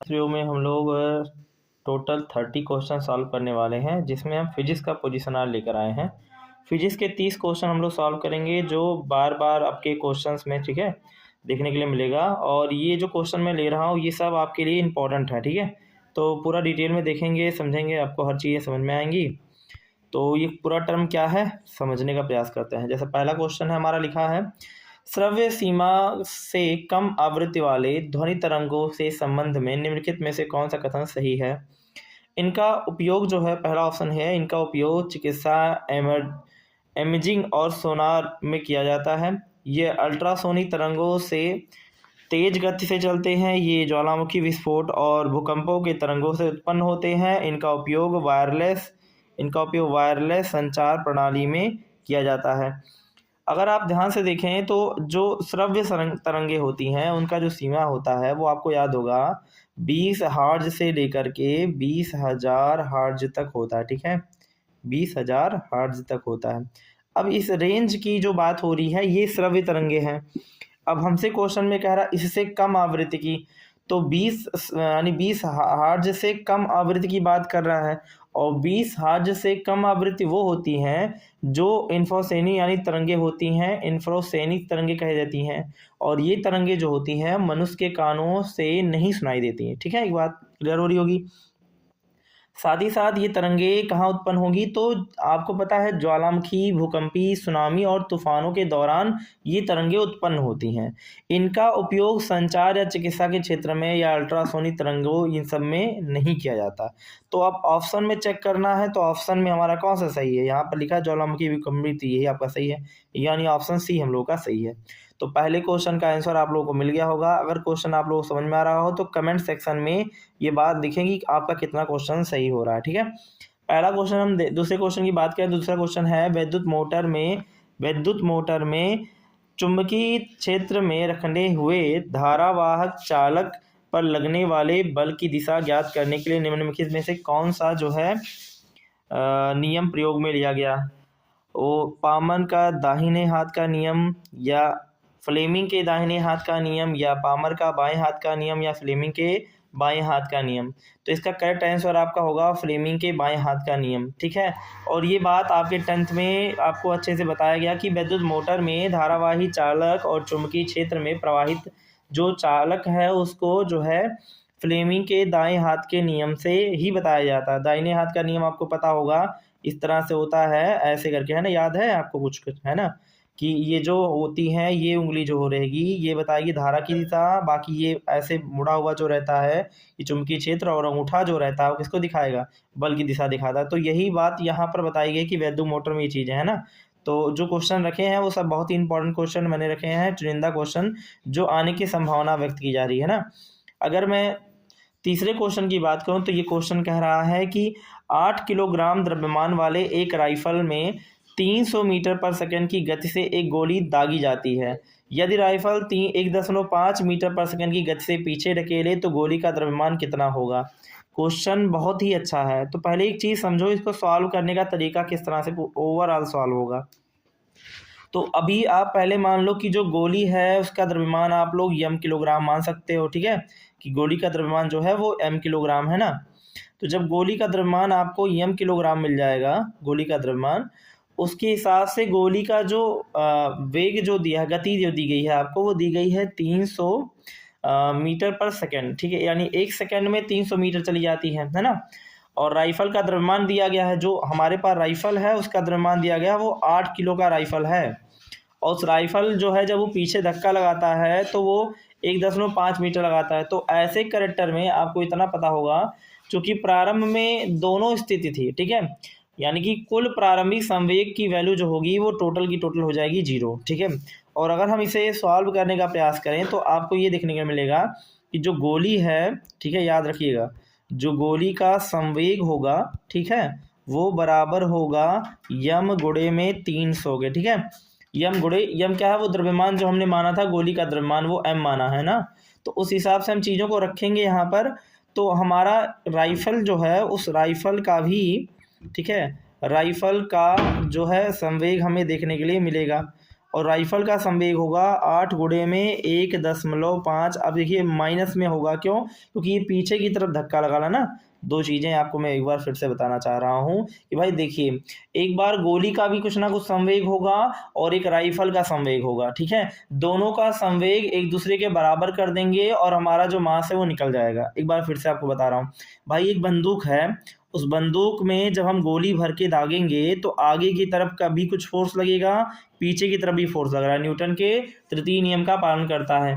Video में हम लोग टोटल 30 क्वेश्चन सॉल्व करने वाले हैं, जिसमें हम फिजिक्स का पोजीशन आर लेकर आए हैं। फिजिक्स के 30 क्वेश्चन हम लोग सॉल्व करेंगे, जो बार बार आपके क्वेश्चंस में, ठीक है, देखने के लिए मिलेगा। और ये जो क्वेश्चन मैं ले रहा हूँ ये सब आपके लिए इंपॉर्टेंट है, ठीक है। तो पूरा डिटेल में देखेंगे, समझेंगे, आपको हर चीज़ें समझ में आएंगी। तो ये पूरा टर्म क्या है समझने का प्रयास करते हैं। जैसे पहला क्वेश्चन है हमारा, लिखा है श्रव्य सीमा से कम आवृत्ति वाले ध्वनि तरंगों से संबंध में निम्नलिखित में से कौन सा कथन सही है। इनका उपयोग जो है, पहला ऑप्शन है, इनका उपयोग चिकित्सा, इमेजिंग और सोनार में किया जाता है। ये अल्ट्रासोनिक तरंगों से तेज गति से चलते हैं। ये ज्वालामुखी विस्फोट और भूकंपों के तरंगों से उत्पन्न होते हैं। इनका उपयोग वायरलेस संचार प्रणाली में किया जाता है। अगर आप ध्यान से देखें तो जो श्रव्य तरंगे होती हैं उनका जो सीमा होता है वो आपको याद होगा 20 हर्ट्ज से लेकर के 20,000 हर्ट्ज तक होता है, ठीक है। 20,000 हर्ट्ज तक होता है। अब इस रेंज की जो बात हो रही है ये श्रव्य तरंगे हैं। अब हमसे क्वेश्चन में कह रहा इससे कम आवृत्ति की, तो 20 यानी 20 हर्ट्ज से कम आवृत्ति की बात कर रहा है। और 20 हर्ट्ज से कम आवृत्ति वो होती हैं जो इंफ्रासोनिक यानी तरंगे होती हैं, इंफ्रासोनिक तरंगे कही जाती हैं। और ये तरंगे जो होती हैं मनुष्य के कानों से नहीं सुनाई देती हैं, ठीक है। एक बात क्लियर हो रही होगी। साथ ही साथ ये तरंगे कहाँ उत्पन्न होगी, तो आपको पता है ज्वालामुखी, भूकंपी, सुनामी और तूफानों के दौरान ये तरंगे उत्पन्न होती हैं। इनका उपयोग संचार या चिकित्सा के क्षेत्र में या अल्ट्रासोनिक तरंगों इन सब में नहीं किया जाता। तो आप ऑप्शन में चेक करना है, तो ऑप्शन में हमारा कौन सा सही है। यहाँ पर लिखा है ज्वालामुखी, भूकंपी, तो यही आपका सही है, यानी ऑप्शन सी हम लोग का सही है। तो पहले क्वेश्चन का आंसर आप लोगों को मिल गया होगा। अगर क्वेश्चन आप लोगों को समझ में आ रहा हो तो कमेंट सेक्शन में ये बात दिखेगी कि आपका कितना क्वेश्चन सही हो रहा है, ठीक है। पहला क्वेश्चन हम दूसरे क्वेश्चन की बात करें। दूसरा क्वेश्चन है विद्युत मोटर में चुंबकीय क्षेत्र में रखने हुए धारावाहक चालक पर लगने वाले बल की दिशा ज्ञात करने के लिए निम्नलिखित में से कौन सा जो है नियम प्रयोग में लिया गया। वो पामर का दाहिने हाथ का नियम, या फ्लेमिंग के दाहिने हाथ का नियम, या पामर का बाएं हाथ का नियम, या फ्लेमिंग के बाएं हाथ का नियम। तो इसका करेक्ट आंसर आपका होगा फ्लेमिंग के बाएं हाथ का नियम, ठीक है। और ये बात आपके 10th में आपको अच्छे से बताया गया कि विद्युत मोटर में धारावाही चालक और चुंबकीय क्षेत्र में प्रवाहित जो चालक है उसको जो है फ्लेमिंग के दाएं हाथ के नियम से ही बताया जाता है। दाहिने हाथ का नियम आपको पता होगा, इस तरह से होता है, ऐसे करके, है ना। याद है आपको कुछ कुछ, है ना, कि ये जो होती हैं ये उंगली जो हो रहेगी ये बताएगी धारा की दिशा, बाकी ये ऐसे मुड़ा हुआ जो रहता है ये चुंबकीय क्षेत्र, और अंगूठा जो रहता है वो किसको दिखाएगा, बल की दिशा दिखाता है। तो यही बात यहाँ पर बताई गई कि विद्युत मोटर में ये चीज़ें है ना। तो जो क्वेश्चन रखे हैं वो सब बहुत ही इंपॉर्टेंट क्वेश्चन मैंने रखे हैं, चुनिंदा क्वेश्चन जो आने की संभावना व्यक्त की जा रही है ना। अगर मैं तीसरे क्वेश्चन की बात करूं तो ये क्वेश्चन कह रहा है कि 8 किलोग्राम द्रव्यमान वाले एक राइफल में 300 मीटर पर सेकंड की गति से एक गोली दागी जाती है। यदि राइफल 1.5 मीटर पर सेकंड की गति से पीछे ढकेले तो गोली का द्रव्यमान कितना होगा। क्वेश्चन बहुत ही अच्छा है। तो पहले एक चीज़ समझो, इसको सॉल्व करने का तरीका किस तरह से ओवरऑल सॉल्व होगा। तो अभी आप पहले मान लो कि जो गोली है उसका द्रव्यमान आप लोग m किलोग्राम मान सकते हो, ठीक है, कि गोली का द्रव्यमान जो है वो m किलोग्राम है ना। तो जब गोली का द्रव्यमान आपको m किलोग्राम मिल जाएगा, गोली का द्रव्यमान, उसके हिसाब से गोली का जो वेग जो दिया है, गति जो दी गई है आपको, वो दी गई है 300 मीटर पर सेकेंड, ठीक है, यानी 1 सेकेंड में 300 मीटर चली जाती है ना। और राइफल का द्रव्यमान दिया गया है, जो हमारे पास राइफल है उसका द्रव्यमान दिया गया है वो 8 किलो का राइफल है। और उस राइफल जो है जब वो पीछे धक्का लगाता है तो वो 1.5 मीटर लगाता है। तो ऐसे कैरेक्टर में आपको इतना पता होगा, क्योंकि प्रारंभ में दोनों स्थिति थी, ठीक है, यानी कि कुल प्रारंभिक संवेग की वैल्यू जो होगी वो टोटल की टोटल हो जाएगी 0, ठीक है। और अगर हम इसे सॉल्व करने का प्रयास करें तो आपको ये देखने को मिलेगा कि जो गोली है, ठीक है, याद रखिएगा, जो गोली का संवेग होगा, ठीक है, वो बराबर होगा यम गुणे में 300 के, ठीक है। यम क्या है, वो द्रव्यमान जो हमने माना था, गोली का द्रव्यमान, वो m माना है ना। तो उस हिसाब से हम चीज़ों को रखेंगे यहाँ पर। तो हमारा राइफल जो है, उस राइफल का भी, ठीक है, राइफल का जो है संवेग हमें देखने के लिए मिलेगा। और राइफल का संवेग होगा 8 गुणे में 1.5। अब देखिए माइनस में होगा, क्यों? क्योंकि ये पीछे की तरफ धक्का लगा ला ना। दो चीज़ें आपको मैं एक बार फिर से बताना चाह रहा हूँ कि भाई देखिए, एक बार गोली का भी कुछ ना कुछ संवेग होगा और एक राइफल का संवेग होगा, ठीक है। दोनों का संवेग एक दूसरे के बराबर कर देंगे और हमारा जो मास है वो निकल जाएगा। एक बार फिर से आपको बता रहा हूँ, भाई एक बंदूक है, उस बंदूक में जब हम गोली भर के दागेंगे तो आगे की तरफ का भी कुछ फोर्स लगेगा, पीछे की तरफ भी फोर्स लग रहा है। न्यूटन के तृतीय नियम का पालन करता है।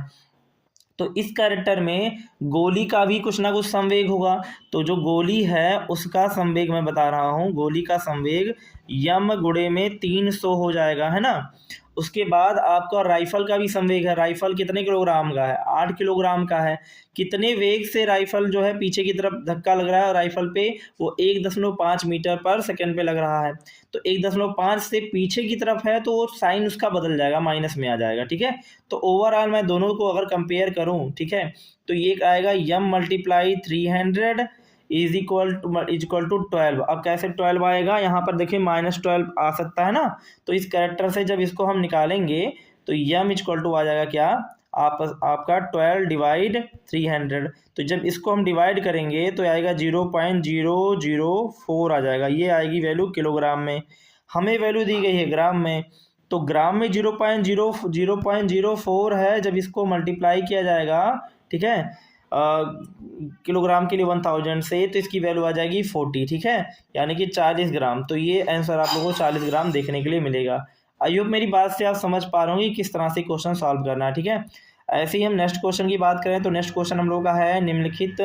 तो इस कैरेक्टर में गोली का भी कुछ ना कुछ संवेग होगा। तो जो गोली है उसका संवेग मैं बता रहा हूँ, गोली का संवेग यम गुणे में 300 हो जाएगा, है ना। उसके बाद आपका राइफल का भी संवेग है। राइफल कितने किलोग्राम का है? 8 किलोग्राम का है। कितने वेग से राइफल जो है पीछे की तरफ धक्का लग रहा है राइफल पे? वो 1.5 मीटर पर सेकंड पे लग रहा है। तो 1.5 से पीछे की तरफ है तो वो साइन उसका बदल जाएगा, माइनस में आ जाएगा, ठीक है। तो ओवरऑल मैं दोनों को अगर कंपेयर करूं, ठीक है, तो ये आएगा यम मल्टीप्लाई 300 इज इक्वल टू 12। अब कैसे 12 आएगा? यहाँ पर देखिए -12 आ सकता है ना। तो इस कैरेक्टर से जब इसको हम निकालेंगे तो यम इक्वल टू आ जाएगा क्या? आपका 12 डिवाइड 300। तो जब इसको हम डिवाइड करेंगे तो आएगा 0.004 आ जाएगा। ये आएगी वैल्यू किलोग्राम में। हमें वैल्यू दी गई है ग्राम में, तो ग्राम में 0.04 है। जब इसको मल्टीप्लाई किया जाएगा, ठीक है, किलोग्राम के लिए 1000 से, तो इसकी वैल्यू आ जाएगी 40, ठीक है, यानी कि 40 ग्राम। तो ये आंसर आप लोगों को 40 ग्राम देखने के लिए मिलेगा। आई होप मेरी बात से आप समझ पा रहे होंगे किस तरह से क्वेश्चन सॉल्व करना है, ठीक है। ऐसे ही हम नेक्स्ट क्वेश्चन की बात करें तो नेक्स्ट क्वेश्चन हम लोग का है, निम्नलिखित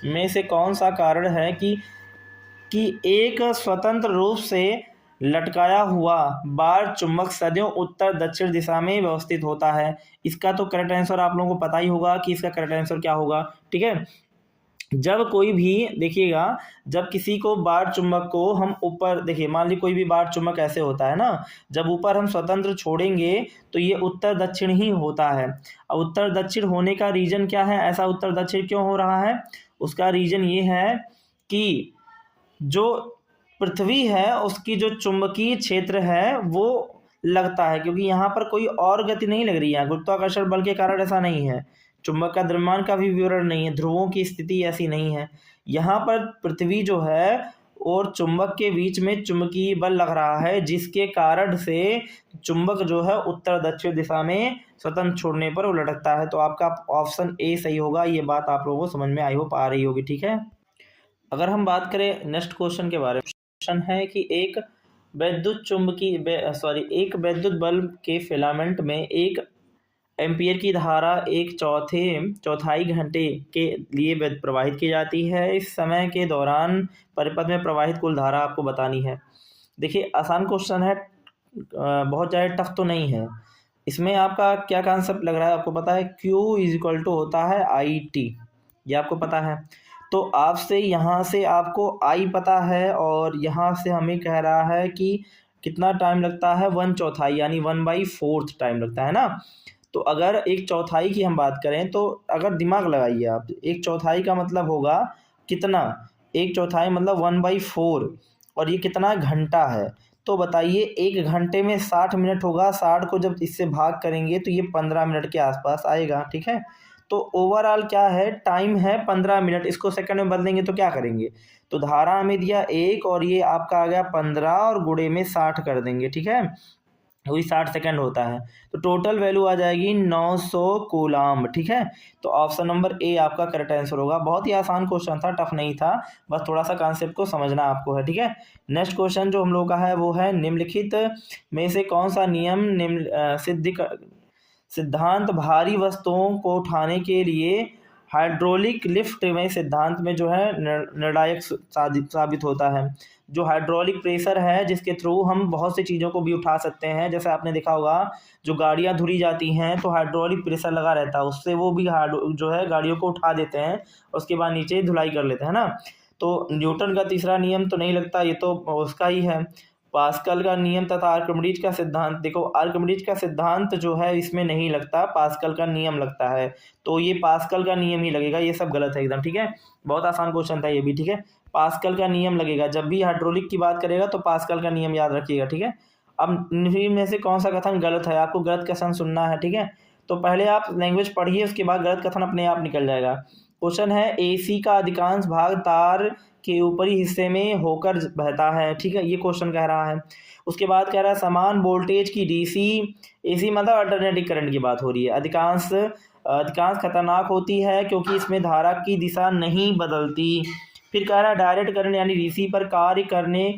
में से कौन सा कारण है कि एक स्वतंत्र रूप से लटकाया हुआ बार चुंबक सदैव उत्तर दक्षिण दिशा में व्यवस्थित होता है? इसका तो करेक्ट आंसर आप लोगों को पता ही होगा कि इसका करेक्ट आंसर क्या होगा, ठीक है। जब कोई भी देखिएगा, जब किसी को बार चुंबक को हम ऊपर देखिए, मान लीजिए कोई भी बार चुंबक ऐसे होता है ना, जब ऊपर हम स्वतंत्र छोड़ेंगे तो ये उत्तर दक्षिण ही होता है। अब उत्तर दक्षिण होने का रीजन क्या है? ऐसा उत्तर दक्षिण क्यों हो रहा है? उसका रीजन ये है कि जो पृथ्वी है उसकी जो चुंबकीय क्षेत्र है वो लगता है, क्योंकि यहाँ पर कोई और गति नहीं लग रही है। गुरुत्वाकर्षण बल के कारण ऐसा नहीं है। चुंबक का द्रव्यमान का भी विवरण नहीं है, ध्रुवों की स्थिति ऐसी नहीं है। यहाँ पर पृथ्वी जो है और चुंबक के बीच में चुंबकीय बल लग रहा है, जिसके कारण से चुंबक जो है उत्तर दक्षिण दिशा में स्वतंत्र छोड़ने पर वो लटकता है। तो आपका ऑप्शन ए सही होगा। ये बात आप लोगों को समझ में आई हो पा रही होगी, ठीक है। अगर हम बात करें नेक्स्ट क्वेश्चन के बारे में, क्वेश्चन है कि एक विद्युत बल्ब के फिलामेंट में 1 एम्पीयर की धारा एक चौथाई घंटे के लिए प्रवाहित की जाती है। इस समय के दौरान परिपथ में प्रवाहित कुल धारा आपको बतानी है। देखिए आसान क्वेश्चन है, बहुत ज़्यादा टफ तो नहीं है। इसमें आपका क्या कॉन्सेप्ट लग रहा है आपको पता है? Q इज इक्वल टू होता है IT, ये आपको पता है। तो आपसे यहाँ से आपको I पता है और यहाँ से हमें कह रहा है कि कितना टाइम लगता है? 1/4 यानी 1/4 टाइम लगता है ना। तो अगर 1/4 की हम बात करें तो अगर दिमाग लगाइए आप, 1/4 का मतलब होगा कितना? 1/4 मतलब 1/4, और ये कितना घंटा है? तो बताइए 1 घंटे में 60 मिनट होगा। 60 को जब इससे भाग करेंगे तो ये 15 मिनट के आसपास आएगा, ठीक है। तो ओवरऑल क्या है? टाइम है 15 मिनट। इसको सेकंड में बदलेंगे तो क्या करेंगे? तो धारा हमें दिया 1 और ये आपका आ गया 15 और गुणे में 60 कर देंगे, ठीक है, वही 60 सेकंड होता है। तो टोटल वैल्यू आ जाएगी 900 कूलाम, ठीक है। तो ऑप्शन नंबर ए आपका करेक्ट आंसर होगा। बहुत ही आसान क्वेश्चन था, टफ नहीं था, बस थोड़ा सा कॉन्सेप्ट को समझना आपको है, ठीक है। नेक्स्ट क्वेश्चन जो हम लोग का है वो है, निम्नलिखित में से कौन सा नियम सिद्धांत भारी वस्तुओं को उठाने के लिए हाइड्रोलिक लिफ्ट में सिद्धांत में जो है निर्णायक साबित होता है? जो हाइड्रोलिक प्रेशर है जिसके थ्रू हम बहुत सी चीज़ों को भी उठा सकते हैं। जैसे आपने देखा होगा जो गाड़ियां धुरी जाती हैं तो हाइड्रोलिक प्रेशर लगा रहता है, उससे वो भी जो है गाड़ियों को उठा देते हैं, उसके बाद नीचे धुलाई कर लेते हैं ना। तो न्यूटन का तीसरा नियम तो नहीं लगता, ये तो उसका ही है। पास्कल का नियम तथा आर्किमिडीज का सिद्धांत, देखो आर्किमिडीज का सिद्धांत जो है इसमें नहीं लगता, पास्कल का नियम लगता है। तो ये पास्कल का नियम ही लगेगा। ये सब गलत है एकदम, ठीक है। बहुत आसान क्वेश्चन था ये भी, ठीक है। पास्कल का नियम लगेगा, जब भी हाइड्रोलिक की बात करेगा तो पास्कल का नियम याद रखिएगा, ठीक है। अब इनमें में से कौन सा कथन गलत है, आपको गलत कथन सुनना है, ठीक है। तो पहले आप लैंग्वेज पढ़िए, उसके बाद गलत कथन अपने आप निकल जाएगा। क्वेश्चन है, एसी का अधिकांश भाग तार के ऊपरी हिस्से में होकर बहता है, ठीक है, ये क्वेश्चन कह रहा है। उसके बाद कह रहा है समान वोल्टेज की डीसी, एसी मतलब अल्टरनेटिंग करंट की बात हो रही है, अधिकांश खतरनाक होती है क्योंकि इसमें धारा की दिशा नहीं बदलती। फिर कह रहा है डायरेक्ट करंट यानी डीसी पर कार्य करने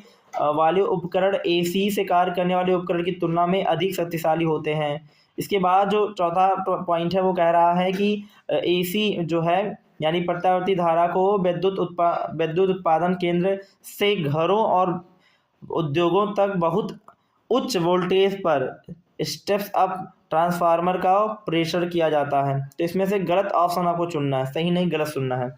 वाले उपकरण एसी से कार्य करने वाले उपकरण की तुलना में अधिक शक्तिशाली होते हैं। इसके बाद जो चौथा पॉइंट है वो कह रहा है कि एसी जो है यानी प्रत्यावर्ती धारा को विद्युत उत्पादन केंद्र से घरों और उद्योगों तक बहुत उच्च वोल्टेज पर स्टेप्स अप ट्रांसफार्मर का प्रेशर किया जाता है। तो इसमें से गलत ऑप्शन आपको चुनना है, सही नहीं गलत सुनना है।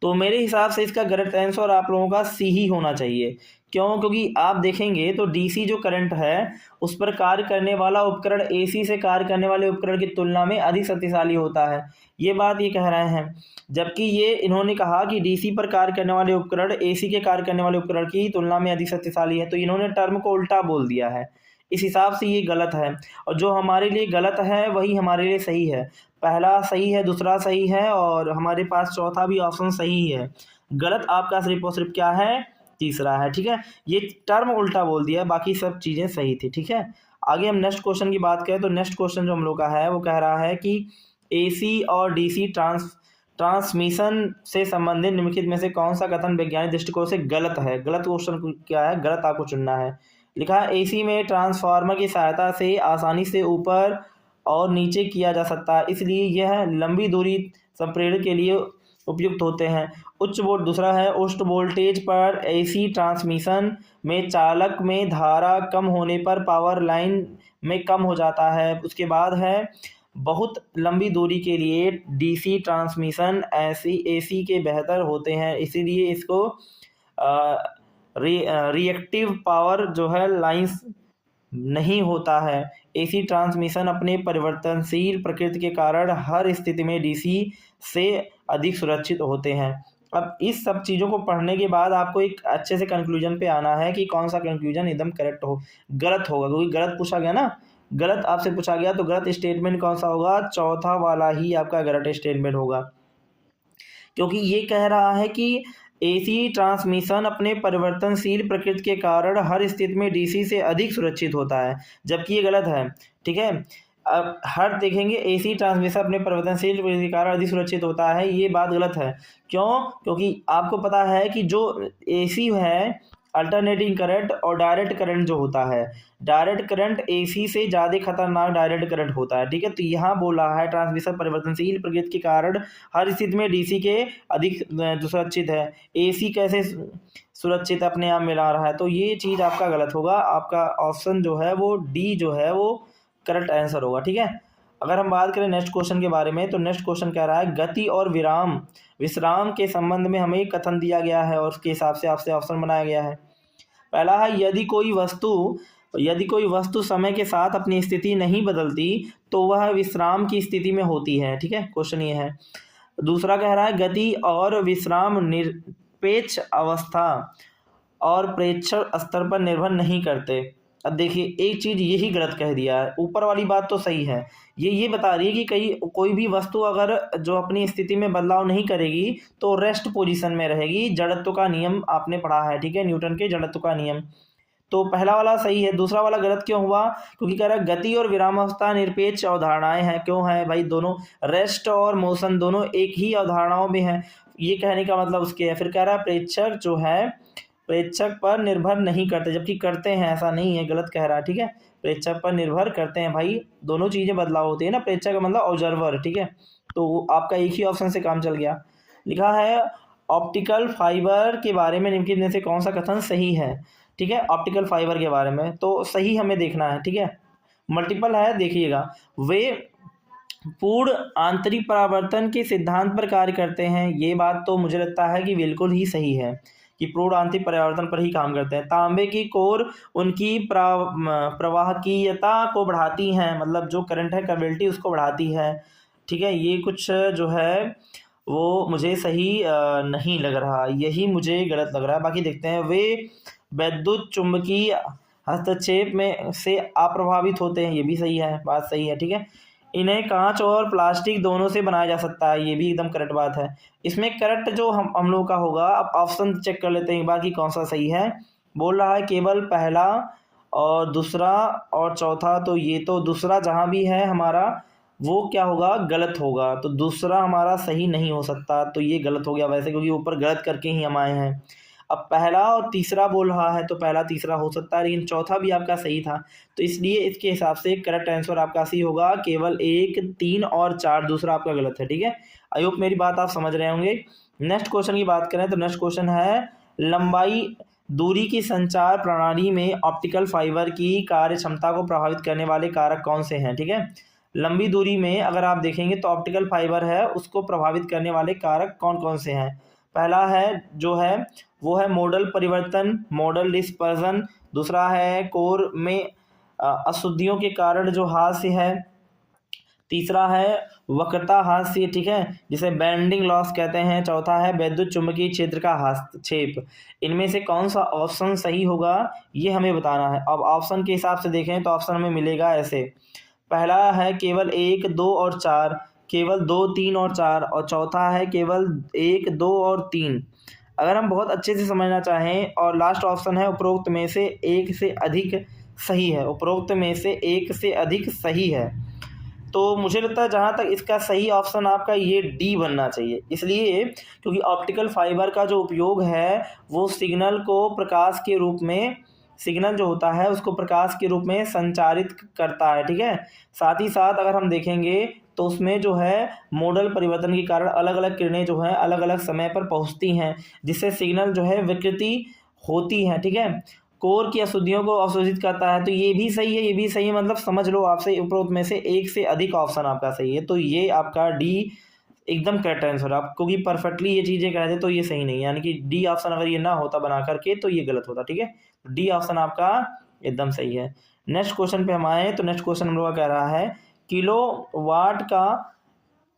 तो मेरे हिसाब से इसका गलत आंसर आप लोगों का सी ही होना चाहिए। क्यों? क्योंकि आप देखेंगे तो डीसी जो करंट है उस पर कार्य करने वाला उपकरण एसी से कार्य करने वाले उपकरण की तुलना में अधिक शक्तिशाली होता है, ये बात ये कह रहे हैं। जबकि ये इन्होंने कहा कि डीसी पर कार्य करने वाले उपकरण एसी के कार्य करने वाले उपकरण की तुलना में अधिक शक्तिशाली है, तो इन्होंने टर्म को उल्टा बोल दिया है। इस हिसाब से ये गलत है, और जो हमारे लिए गलत है वही हमारे लिए सही है। पहला सही है, दूसरा सही है, और हमारे पास चौथा भी ऑप्शन सही है। गलत आपका सिर्फ और सिर्फ क्या है? तीसरा है, ठीक है। ये टर्म उल्टा बोल दिया है, बाकी सब चीज़ें सही थी, ठीक है। आगे हम नेक्स्ट क्वेश्चन की बात करें तो नेक्स्ट क्वेश्चन जो हम लोग का है वो कह रहा है कि एसी और डीसी ट्रांसमिशन से संबंधित निम्नलिखित में से कौन सा कथन वैज्ञानिक दृष्टिकोण से गलत है। गलत क्वेश्चन क्या है, गलत आपको चुनना है। लिखा है एसी में ट्रांसफार्मर की सहायता से आसानी से ऊपर और नीचे किया जा सकता है, इसलिए यह लंबी दूरी संप्रेरण के लिए उपयुक्त होते हैं। दूसरा है उच्च वोल्टेज पर एसी ट्रांसमिशन में चालक में धारा कम होने पर पावर लाइन में कम हो जाता है। उसके बाद है बहुत लंबी दूरी के लिए डीसी ट्रांसमिशन एसी के बेहतर होते हैं, इसीलिए इसको रिएक्टिव पावर जो है लाइंस नहीं होता है। एसी ट्रांसमिशन अपने परिवर्तनशील प्रकृति के कारण हर स्थिति में डीसी से अधिक सुरक्षित होते हैं। अब इस सब चीज़ों को पढ़ने के बाद आपको एक अच्छे से कंक्लूजन पे आना है कि कौन सा कंक्लूजन एकदम करेक्ट हो, गलत होगा, क्योंकि गलत पूछा गया ना, गलत आपसे पूछा गया, तो गलत स्टेटमेंट कौन सा होगा? चौथा वाला ही आपका गलत स्टेटमेंट होगा, क्योंकि ये कह रहा है कि एसी ट्रांसमिशन अपने परिवर्तनशील प्रकृति के कारण हर स्थिति में डीसी से अधिक सुरक्षित होता है, जबकि ये गलत है, ठीक है। अब हर देखेंगे एसी ट्रांसमिशन अपने परिवर्तनशील प्रकृति के कारण अधिक सुरक्षित होता है, ये बात गलत है। क्यों? क्योंकि आपको पता है कि जो एसी है अल्टरनेटिंग करंट और डायरेक्ट करंट जो होता है, डायरेक्ट करंट एसी से ज़्यादा खतरनाक डायरेक्ट करंट होता है, ठीक है। तो यहाँ बोल रहा है ट्रांसमिशन परिवर्तनशील प्रकृति के कारण हर स्थिति में डीसी के अधिक सुरक्षित है। एसी कैसे सुरक्षित अपने आप मिला रहा है, तो ये चीज़ आपका गलत होगा। आपका ऑप्शन जो है वो डी जो है वो करेक्ट आंसर होगा, ठीक है। अगर हम बात करें नेक्स्ट क्वेश्चन के बारे में, तो नेक्स्ट क्वेश्चन कह रहा है गति और विश्राम के संबंध में हमें एक कथन दिया गया है और उसके हिसाब से आपसे ऑप्शन बनाया गया है। पहला है यदि कोई वस्तु समय के साथ अपनी स्थिति नहीं बदलती तो वह विश्राम की स्थिति में होती है, ठीक है, क्वेश्चन ये है। दूसरा कह रहा है गति और विश्राम निरपेक्ष अवस्था और प्रेक्षण स्तर पर निर्भर नहीं करते। अब देखिए एक चीज़ यही गलत कह दिया है, ऊपर वाली बात तो सही है, ये बता रही है कि कोई भी वस्तु अगर जो अपनी स्थिति में बदलाव नहीं करेगी तो रेस्ट पोजीशन में रहेगी। जड़त्व का नियम आपने पढ़ा है, ठीक है, न्यूटन के जड़त्व का नियम। तो पहला वाला सही है, दूसरा वाला गलत क्यों हुआ? क्योंकि कह रहा है गति और विरामावस्था निरपेक्ष अवधारणाएं हैं। क्यों है भाई? दोनों रेस्ट और मोशन दोनों एक ही अवधारणाओं में है, ये कहने का मतलब उसके है। फिर कह रहा है प्रेक्षक जो है प्रेक्षक पर निर्भर नहीं करते, जबकि करते हैं, ऐसा नहीं है, गलत कह रहा है, ठीक है। प्रेक्षक पर निर्भर करते हैं भाई, दोनों चीज़ें बदलाव होती है ना, प्रेक्षक का मतलब ऑब्जर्वर, ठीक है। तो आपका एक ही ऑप्शन से काम चल गया। लिखा है ऑप्टिकल फाइबर के बारे में निम्नलिखित में से कौन सा कथन सही है, ठीक है। ऑप्टिकल फाइबर के बारे में तो सही हमें देखना है, ठीक है, मल्टीपल है, देखिएगा। वे पूर्ण आंतरिक परावर्तन के सिद्धांत पर कार्य करते हैं, ये बात तो मुझे लगता है कि बिल्कुल ही सही है कि पूर्ण आंतरिक परावर्तन पर ही काम करते हैं। तांबे की कोर उनकी प्रवाहकीयता को बढ़ाती हैं, मतलब जो करंट है कंडक्टिविटी उसको बढ़ाती है, ठीक है। ये कुछ जो है वो मुझे सही नहीं लग रहा, यही मुझे गलत लग रहा है। बाकी देखते हैं वे विद्युत चुम्बकीय हस्तक्षेप में से अप्रभावित होते हैं, ये भी सही है, बात सही है, ठीक है। इन्हें कांच और प्लास्टिक दोनों से बनाया जा सकता है, ये भी एकदम करेक्ट बात है। इसमें करेक्ट जो हम लोग का होगा, अब ऑप्शन चेक कर लेते हैं बाकी कौन सा सही है। बोल रहा है केवल पहला और दूसरा और चौथा, तो ये तो दूसरा जहाँ भी है हमारा वो क्या होगा, गलत होगा। तो दूसरा हमारा सही नहीं हो सकता, तो ये गलत हो गया वैसे, क्योंकि ऊपर गलत करके ही हम आए हैं। अब पहला और तीसरा बोल रहा है तो पहला तीसरा हो सकता है, लेकिन चौथा भी आपका सही था, तो इसलिए इसके हिसाब से करेक्ट आंसर आपका सही होगा केवल 1, 3 और 4, दूसरा आपका गलत है, ठीक है। आई होप मेरी बात आप समझ रहे होंगे। नेक्स्ट क्वेश्चन की बात करें तो नेक्स्ट क्वेश्चन है लंबाई दूरी की संचार प्रणाली में ऑप्टिकल फाइबर की कार्य क्षमता को प्रभावित करने वाले कारक कौन से हैं, ठीक है। लंबी दूरी में अगर आप देखेंगे तो ऑप्टिकल फाइबर है, उसको प्रभावित करने वाले कारक कौन कौन से हैं। पहला है जो है वो है मोडल परिवर्तन, मॉडल डिस्पर्जन। दूसरा है कोर में अशुद्धियों के कारण जो हास्य है। तीसरा है वक्रता हास्य, ठीक है, जिसे बैंडिंग लॉस कहते हैं। चौथा है वैद्युत चुंबकीय क्षेत्र का हस्तक्षेप। इनमें से कौन सा ऑप्शन सही होगा ये हमें बताना है। अब ऑप्शन के हिसाब से देखें तो ऑप्शन हमें मिलेगा ऐसे, पहला है केवल 1, 2 और 4, केवल 2, 3 और 4, और चौथा है केवल 1, 2 और 3। अगर हम बहुत अच्छे से समझना चाहें, और लास्ट ऑप्शन है उपरोक्त में से एक से अधिक सही है, उपरोक्त में से एक से अधिक सही है। तो मुझे लगता है जहाँ तक इसका सही ऑप्शन आपका ये डी बनना चाहिए, इसलिए क्योंकि ऑप्टिकल फाइबर का जो उपयोग है वो सिग्नल को प्रकाश के रूप में, सिग्नल जो होता है उसको प्रकाश के रूप में संचारित करता है, ठीक है। साथ ही साथ अगर हम देखेंगे तो उसमें जो है मोडल परिवर्तन के कारण अलग अलग किरणें जो हैं अलग अलग समय पर पहुंचती हैं, जिससे सिग्नल जो है विकृति होती है, ठीक है। कोर की अशुद्धियों को अवशोषित करता है, तो ये भी सही है, ये भी सही है, मतलब समझ लो आपसे उपरोक्त में से एक से अधिक ऑप्शन आपका सही है, तो ये आपका डी एकदम करेक्ट आंसर। आप क्योंकि परफेक्टली ये चीज़ें कह रहे थे तो ये सही नहीं है, यानी कि डी ऑप्शन अगर ये ना होता बना करके तो ये गलत होता, ठीक है। डी ऑप्शन आपका एकदम सही है। नेक्स्ट क्वेश्चन पे हम आए तो नेक्स्ट क्वेश्चन हम लोग का कह रहा है किलोवाट का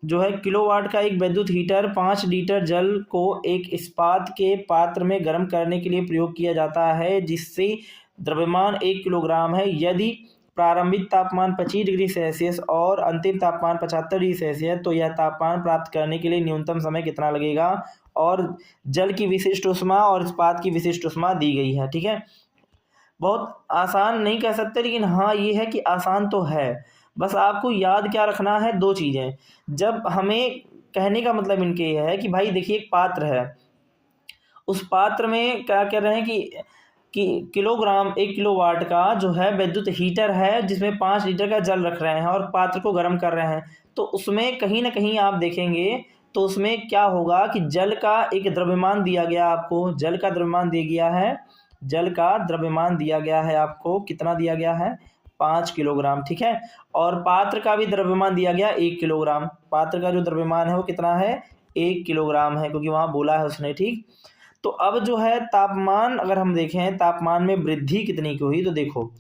जो है, किलोवाट का एक विद्युत हीटर 5 लीटर जल को एक इस्पात के पात्र में गर्म करने के लिए प्रयोग किया जाता है, जिससे द्रव्यमान 1 किलोग्राम है। यदि प्रारंभिक तापमान 25 डिग्री सेल्सियस और अंतिम तापमान 75 डिग्री सेल्सियस, तो यह तापमान प्राप्त करने के लिए न्यूनतम समय कितना लगेगा। और जल की विशिष्ट ऊष्मा और इस्पात की विशिष्ट ऊष्मा दी गई है, ठीक है। बहुत आसान नहीं कह सकते, लेकिन हाँ ये है कि आसान तो है। बस आपको याद क्या रखना है, 2 चीज़ें। जब हमें कहने का मतलब इनके ये है कि भाई देखिए एक पात्र है, उस पात्र में क्या कह रहे हैं कि किलोग्राम 1 किलोवाट का जो है विद्युत हीटर है, जिसमें 5 लीटर का जल रख रहे हैं और पात्र को गर्म कर रहे हैं। तो उसमें कहीं ना कहीं आप देखेंगे तो उसमें क्या होगा कि जल का एक द्रव्यमान दिया गया, आपको जल का द्रव्यमान दिया गया है, जल का द्रव्यमान दिया गया है आपको, कितना दिया गया है, 5 किलोग्राम, ठीक है। और पात्र का भी द्रव्यमान दिया गया 1 किलोग्राम। पात्र का जो द्रव्यमान है वो कितना है, 1 किलोग्राम है, क्योंकि वहाँ बोला है उसने, ठीक। तो अब जो है तापमान, अगर हम देखें तापमान में वृद्धि कितनी की हुई, तो देखो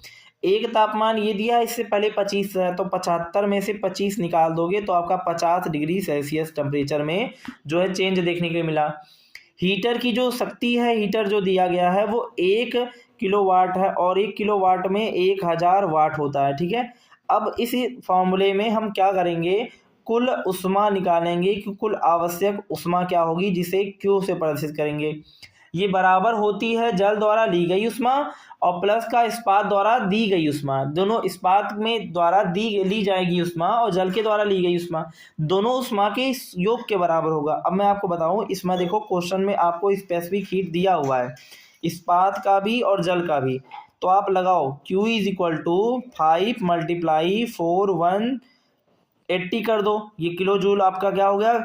एक तापमान ये दिया है, इससे पहले 25 है, तो 75 में से 25 निकाल दोगे तो आपका 50 डिग्री सेल्सियस टेम्परेचर में जो है चेंज देखने के लिए मिला। हीटर की जो शक्ति है, हीटर जो दिया गया है वो 1 किलोवाट है, और 1 किलोवाट में 1000 वाट होता है, ठीक है। अब इसी फॉर्मूले में हम क्या करेंगे, कुल ऊष्मा निकालेंगे कि कुल आवश्यक ऊष्मा क्या होगी, जिसे क्यू से प्रदर्शित करेंगे। ये बराबर होती है जल द्वारा ली गई ऊष्मा और प्लस का इस्पात द्वारा दी गई ऊष्मा। दोनों इस्पात में द्वारा ली जाएगी ऊष्मा और जल के द्वारा ली गई ऊष्मा, दोनों ऊष्मा के योग के बराबर होगा। अब मैं आपको बताऊं, इसमें देखो क्वेश्चन में आपको स्पेसिफिक हीट दिया हुआ है, इस्पात का भी और जल का भी। तो आप लगाओ Q इज इक्वल टू 5 × 4 180 कर दो। ये किलो जूल आपका क्या हो गया,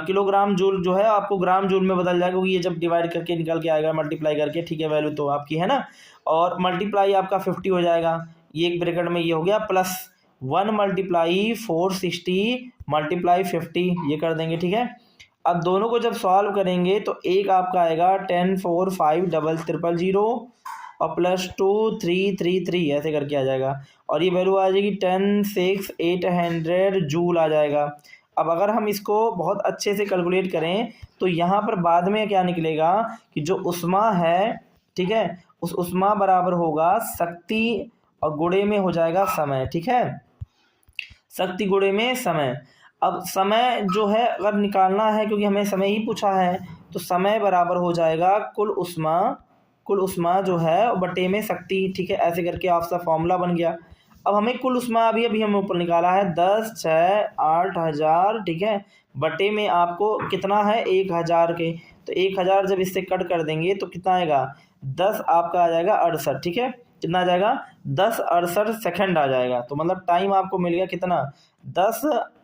किलोग्राम जूल जो है आपको ग्राम जूल में बदल जाएगा, क्योंकि ये जब डिवाइड करके निकल के आएगा मल्टीप्लाई करके, ठीक है, वैल्यू तो आपकी है ना। और मल्टीप्लाई आपका 50 हो जाएगा, ये एक ब्रैकेट में ये हो गया, प्लस 1 × 460 × 50 ये कर देंगे, ठीक है। अब दोनों को जब सॉल्व करेंगे तो एक आपका आएगा 10 4 5 0 0 और प्लस 2 3 3 3 ऐसे करके आ जाएगा, और ये वैल्यू आ जाएगी 10 6 800 जूल आ जाएगा। अब अगर हम इसको बहुत अच्छे से कैलकुलेट करें तो यहाँ पर बाद में क्या निकलेगा कि जो ऊष्मा है, ठीक है, उस उष्मा बराबर होगा शक्ति और गुणे में हो जाएगा समय, ठीक है, शक्ति गुणे में समय। अब समय जो है अगर निकालना है, क्योंकि हमें समय ही पूछा है, तो समय बराबर हो जाएगा कुल उष्मा जो है बटे में शक्ति, ठीक है, ऐसे करके आपका फॉर्मूला बन गया। अब हमें कुल उष्मा अभी अभी हमें ऊपर निकाला है 10, 6, 8,000, ठीक है, बटे में आपको कितना है 1,000 के, तो 1,000 जब इससे कट कर देंगे तो कितना आएगा 10 आपका आ जाएगा 68, ठीक है, कितना आ जाएगा 10 68 सेकंड आ जाएगा। तो मतलब टाइम आपको मिल गया कितना 10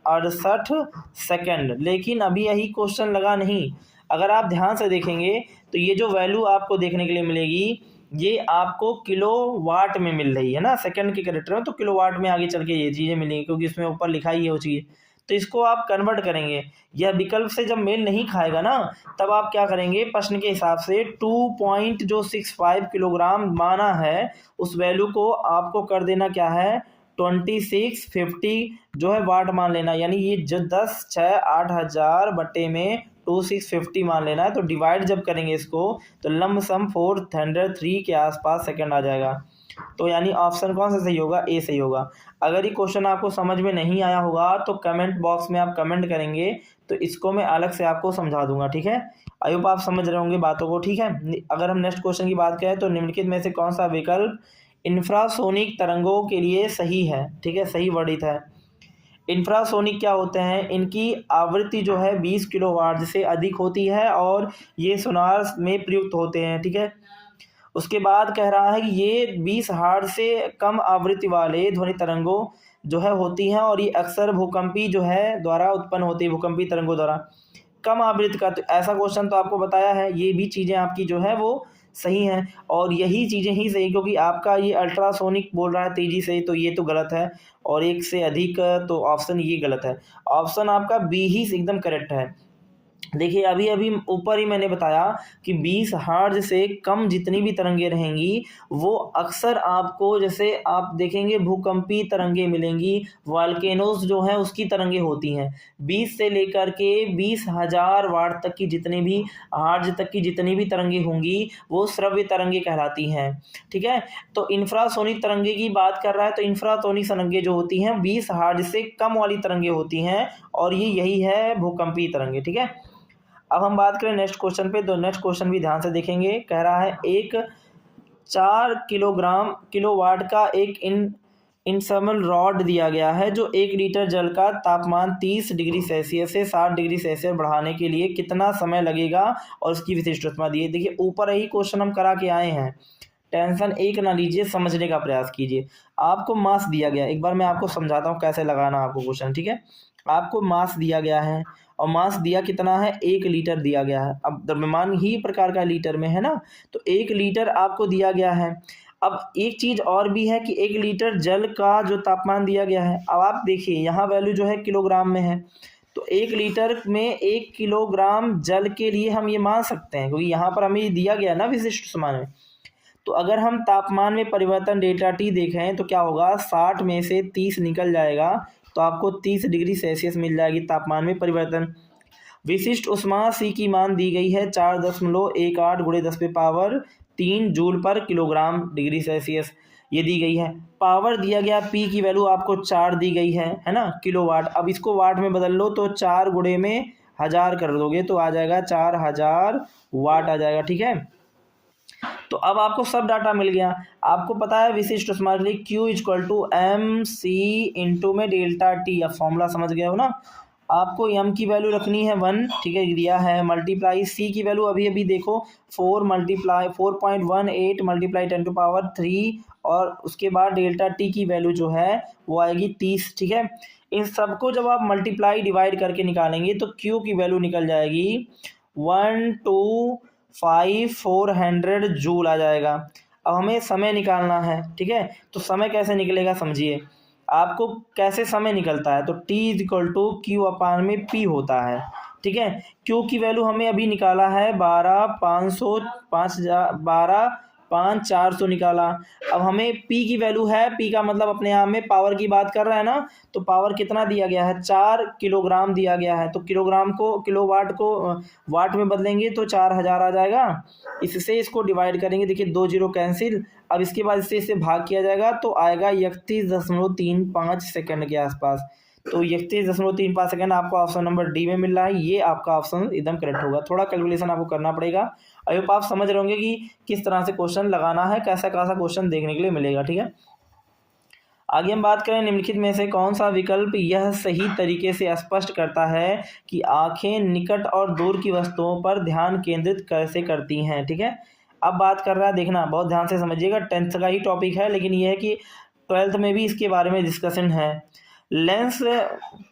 68 सेकंड। लेकिन अभी यही क्वेश्चन लगा नहीं, अगर आप ध्यान से देखेंगे तो ये जो वैल्यू आपको देखने के लिए मिलेगी ये आपको किलो वाट में मिल रही है ना, सेकंड के कैरेक्टर में, तो किलो वाट में आगे चल के ये चीज़ें मिलेंगी क्योंकि इसमें ऊपर लिखा ही है वो चीज़। तो इसको आप कन्वर्ट करेंगे, यह विकल्प से जब मेल नहीं खाएगा ना तब आप क्या करेंगे, प्रश्न के हिसाब से 2.65 किलोग्राम माना है, उस वैल्यू को आपको कर देना क्या है 2650 जो है वाट मान लेना, यानी ये जो 10 6 8,000 बटे में 2650 मान लेना है। तो डिवाइड जब करेंगे इसको तो लमसम 403 के आसपास सेकंड आ जाएगा। तो यानी ऑप्शन कौन सा सही होगा, ए सही होगा। अगर ये क्वेश्चन आपको समझ में नहीं आया होगा तो कमेंट बॉक्स में आप कमेंट करेंगे तो इसको मैं अलग से आपको समझा दूंगा, ठीक है। आई होप आप समझ रहे होंगे बातों को, ठीक है। अगर हम नेक्स्ट क्वेश्चन की बात करें तो निम्नलिखित में से कौन सा विकल्प इंफ्रासोनिक तरंगों के लिए सही है, ठीक है, सही वर्णित है। इंफ्रासोनिक क्या होते हैं, इनकी आवृत्ति जो है 20 किलोवाट से अधिक होती है और ये सोनार में प्रयुक्त होते हैं, ठीक है। उसके बाद कह रहा है कि ये 20 हर्ट्ज से कम आवृत्ति वाले ध्वनि तरंगों जो है होती हैं और ये अक्सर भूकंपी जो है द्वारा उत्पन्न होती है, भूकंपी तरंगों द्वारा। कम आवृत्ति का तो ऐसा क्वेश्चन तो आपको बताया है, ये भी चीज़ें आपकी जो है वो सही हैं और यही चीज़ें ही सही, क्योंकि आपका ये अल्ट्रासोनिक बोल रहा है तेज़ी से, तो ये तो गलत है और एक से अधिक, तो ऑप्शन ये गलत है। ऑप्शन आपका बी ही एकदम करेक्ट है। देखिए अभी अभी ऊपर ही मैंने बताया कि 20 हर्ट्ज से कम जितनी भी तरंगे रहेंगी वो अक्सर आपको, जैसे आप देखेंगे भूकंपी तरंगे मिलेंगी, वॉल्केनोज जो है उसकी तरंगे होती हैं। 20 से लेकर के 20,000 वाट तक की जितनी भी हर्ट्ज तक की जितनी भी तरंगे होंगी वो श्रव्य तरंगे कहलाती हैं, ठीक है। तो इंफ्रासोनिक तरंगे की बात कर रहा है तो इंफ्रासोनिक तरंगे जो होती हैं 20 हर्ट्ज से कम वाली तरंगे होती हैं और ये यही है भूकंपी तरंगे, ठीक है। अब हम बात करें नेक्स्ट क्वेश्चन पे, तो नेक्स्ट क्वेश्चन भी ध्यान से देखेंगे। कह रहा है एक 4 किलोवाट का एक इंसमल रॉड दिया गया है जो 1 लीटर जल का तापमान 30 डिग्री सेल्सियस से 60 डिग्री सेल्सियस बढ़ाने के लिए कितना समय लगेगा और उसकी विशिष्ट ऊष्मा दी है। देखिए ऊपर ही क्वेश्चन हम करा के आए हैं, टेंशन एक ना लीजिए, समझने का प्रयास कीजिए। आपको मास दिया गया, एक बार मैं आपको समझाता हूँ कैसे लगाना आपको क्वेश्चन, ठीक है। आपको मास दिया गया है और मास दिया कितना है 1 लीटर दिया गया है। अब द्रव्यमान ही प्रकार का लीटर में है ना, तो 1 लीटर आपको दिया गया है। अब एक चीज़ और भी है कि 1 लीटर जल का जो तापमान दिया गया है, अब आप देखिए यहाँ वैल्यू जो है किलोग्राम में है, तो 1 लीटर में 1 किलोग्राम जल के लिए हम ये मान सकते हैं क्योंकि यहाँ पर हमें दिया गया ना विशिष्ट ऊष्मा में। तो अगर हम तापमान में परिवर्तन डेल्टा टी देखें तो क्या होगा, 60 में से 30 निकल जाएगा तो आपको 30 डिग्री सेल्सियस मिल जाएगी तापमान में परिवर्तन। विशिष्ट ऊष्मा सी की मान दी गई है 4.18 गुणे 10⁻³ जूल पर किलोग्राम डिग्री सेल्सियस, ये दी गई है। पावर दिया गया पी की वैल्यू आपको 4 दी गई है ना, किलोवाट। अब इसको वाट में बदल लो तो 4 गुणे में 1000 कर दोगे तो आ जाएगा 4000 वाट आ जाएगा, ठीक है। तो अब आपको सब डाटा मिल गया। आपको पता है विशिष्ट ऊष्मा के लिए Q = mc इंटू में डेल्टा टी, अब फॉर्मूला समझ गए हो ना। आपको m की वैल्यू रखनी है 1, ठीक है, दिया है, मल्टीप्लाई c की वैल्यू अभी अभी देखो 4.18 मल्टीप्लाई 10⁻³ और उसके बाद डेल्टा टी की वैल्यू जो है वो आएगी 30, ठीक है। इन सबको जब आप मल्टीप्लाई डिवाइड करके निकालेंगे तो Q की वैल्यू निकल जाएगी 125,400 जूल आ जाएगा। अब हमें समय निकालना है, ठीक है, तो समय कैसे निकलेगा समझिए। आपको कैसे समय निकलता है तो T = Q/P होता है, ठीक है। Q की वैल्यू हमें अभी निकाला है 12,500 5 400 निकाला। अब हमें p की वैल्यू है, p का मतलब अपने आप में पावर की बात कर रहा है ना, तो पावर कितना दिया गया है, 4 किलोग्राम दिया गया है। तो किलोग्राम को किलोवाट को वाट में बदलेंगे तो 4000 आ जाएगा। इससे इसको डिवाइड करेंगे, देखिए 2 जीरो कैंसिल। अब इसके बाद इससे भाग किया जाएगा तो आएगा 31.35 सेकंड के आसपास। तो 31.35 सेकंड आपको ऑप्शन नंबर डी में मिल रहा है। ये आपका ऑप्शन एकदम करेक्ट होगा। थोड़ा कैलकुलेशन आपको करना पड़ेगा। आई होप आप समझ रहे होंगे कि किस तरह से क्वेश्चन लगाना है, कैसा कैसा क्वेश्चन देखने के लिए मिलेगा। ठीक है, आगे हम बात करें निम्नलिखित में से कौन सा विकल्प यह सही तरीके से स्पष्ट करता है कि आंखें निकट और दूर की वस्तुओं पर ध्यान केंद्रित कैसे करती हैं। ठीक है, अब बात कर रहा है, देखना बहुत ध्यान से समझिएगा, 10th का ही टॉपिक है, लेकिन यह है कि 12th में भी इसके बारे में डिस्कशन है। लेंस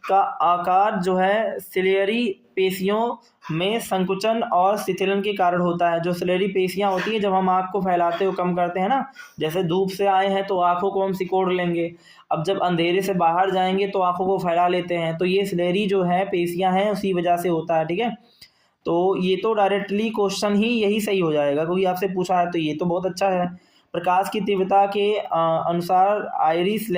का आकार जो है सिलेरी पेशियों में संकुचन और शिथिलन के कारण होता है। जो सिलेरी पेशियां होती है, जब हम आँख को फैलाते हो कम करते हैं ना, जैसे धूप से आए हैं तो आँखों को हम सिकोड़ लेंगे, अब जब अंधेरे से बाहर जाएंगे तो आँखों को फैला लेते हैं, तो ये सिलेरी जो है पेशियां हैं उसी वजह से होता है। ठीक है, तो ये तो डायरेक्टली क्वेश्चन ही यही सही हो जाएगा, क्योंकि आपसे पूछा है तो ये तो बहुत अच्छा है। प्रकाश की तीव्रता के अनुसार आइरिस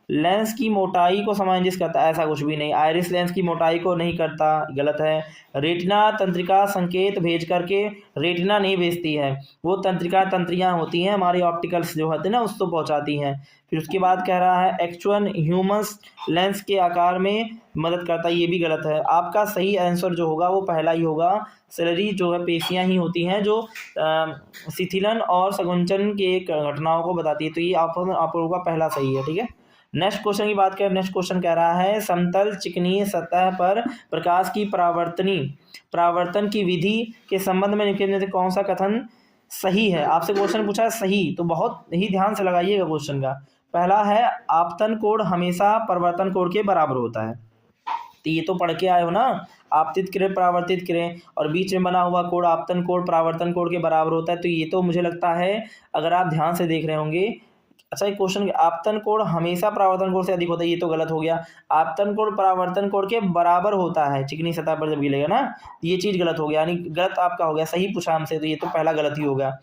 लेंस की मोटाई को समायोजित करता है, ऐसा कुछ भी नहीं, आइरिस लेंस की मोटाई को नहीं करता, गलत है। रेटिना तंत्रिका संकेत भेज करके रेटिना नहीं भेजती है, वो तंत्रियां होती हैं हमारी ऑप्टिकल्स जो होते हैं ना, उसको पहुंचाती हैं। फिर उसके बाद कह रहा है एक्चुअल ह्यूमस लेंस के आकार में मदद करता है, ये भी गलत है। आपका सही आंसर जो होगा वो पहला ही होगा। सिलेरी जो है पेशियां ही होती हैं जो शिथिलन और संकुचन के घटनाओं को बताती है, तो ये आप लोगों का पहला सही है। ठीक है, नेक्स्ट क्वेश्चन की बात करें, नेक्स्ट क्वेश्चन कह रहा है समतल चिकनी सतह पर प्रकाश की परावर्तन की विधि के संबंध में निम्नलिखित में से कौन सा कथन सही है। आपसे क्वेश्चन पूछा है सही, तो बहुत ही ध्यान से लगाइएगा क्वेश्चन का। पहला है आपतन कोण हमेशा परावर्तन कोण के बराबर होता है, तो ये तो पढ़ के आए हो ना, आपतित किरण परावर्तित किरण, और बीच में बना हुआ कोण आपतन कोण परावर्तन कोण के बराबर होता है, तो ये तो मुझे लगता है अगर आप ध्यान से देख रहे होंगे। अच्छा, एक क्वेश्चन, आपतन कोण हमेशा परावर्तन कोण से अधिक होता है, ये तो गलत हो गया। आपतन कोण परावर्तन कोण के बराबर होता है चिकनी सतह पर जब गिरेगा ना, ये चीज गलत हो गया, यानी गलत आपका हो गया। सही पूछा हमसे, तो ये तो पहला गलत ही हो गया।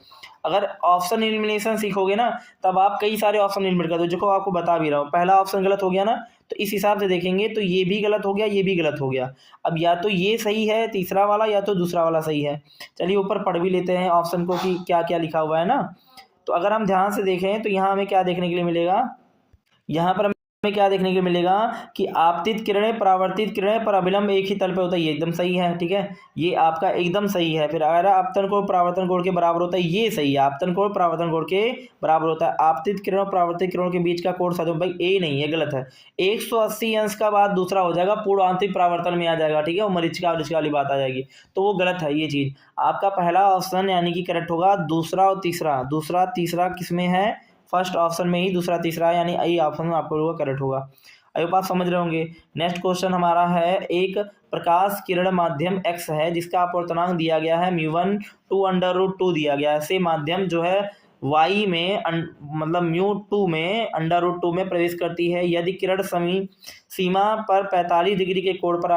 अगर ऑप्शन एलिमिनेशन सीखोगे ना, तब आप कई सारे ऑप्शन एलिमिनेट कर दो, जो आपको बता भी रहा हूँ। पहला ऑप्शन गलत हो गया ना, तो इस हिसाब से देखेंगे तो ये भी गलत हो गया, ये भी गलत हो गया। अब या तो ये सही है तीसरा वाला, या तो दूसरा वाला सही है। चलिए ऊपर पढ़ भी लेते हैं ऑप्शन को कि क्या क्या लिखा हुआ है ना। तो अगर हम ध्यान से देखें तो यहाँ हमें क्या देखने के लिए मिलेगा, यहाँ पर हमें क्या देखने के मिलेगा कि आपतित किरणें परावर्तित किरणें पर अभिलंब एक ही तल पे होता है, ये एकदम सही है। ठीक है, ये आपका एकदम सही है। फिर अगर आपतन कोण परावर्तन कोण के बराबर होता है, ये सही है, आपतन कोण परावर्तन कोण के बराबर होता है। आपतित किरण और परावर्तित किरणों के बीच का कोण साधु, भाई ए नहीं है, गलत है। 180 अंश का बाद दूसरा हो जाएगा, पूर्ण आंतरिक परावर्तन में आ जाएगा। ठीक है, वो मरीचिका वाली बात आ जाएगी, तो वो गलत है ये चीज। आपका पहला ऑप्शन यानी कि करेक्ट होगा, दूसरा और तीसरा, दूसरा तीसरा किसमें है, फर्स्ट ऑप्शन में ही दूसरा तीसरा है, यानी आई ऑप्शन आपको करेक्ट होगा। आई आप समझ रहे होंगे। नेक्स्ट क्वेश्चन हमारा है, एक प्रकाश किरण माध्यम x है जिसका अपवर्तनांक दिया गया है μ1 2√2 दिया गया है। से माध्यम जो है y में मतलब μ2 में √2 में प्रवेश करती है। यदि किरण सीमा पर 45 डिग्री के कोण पर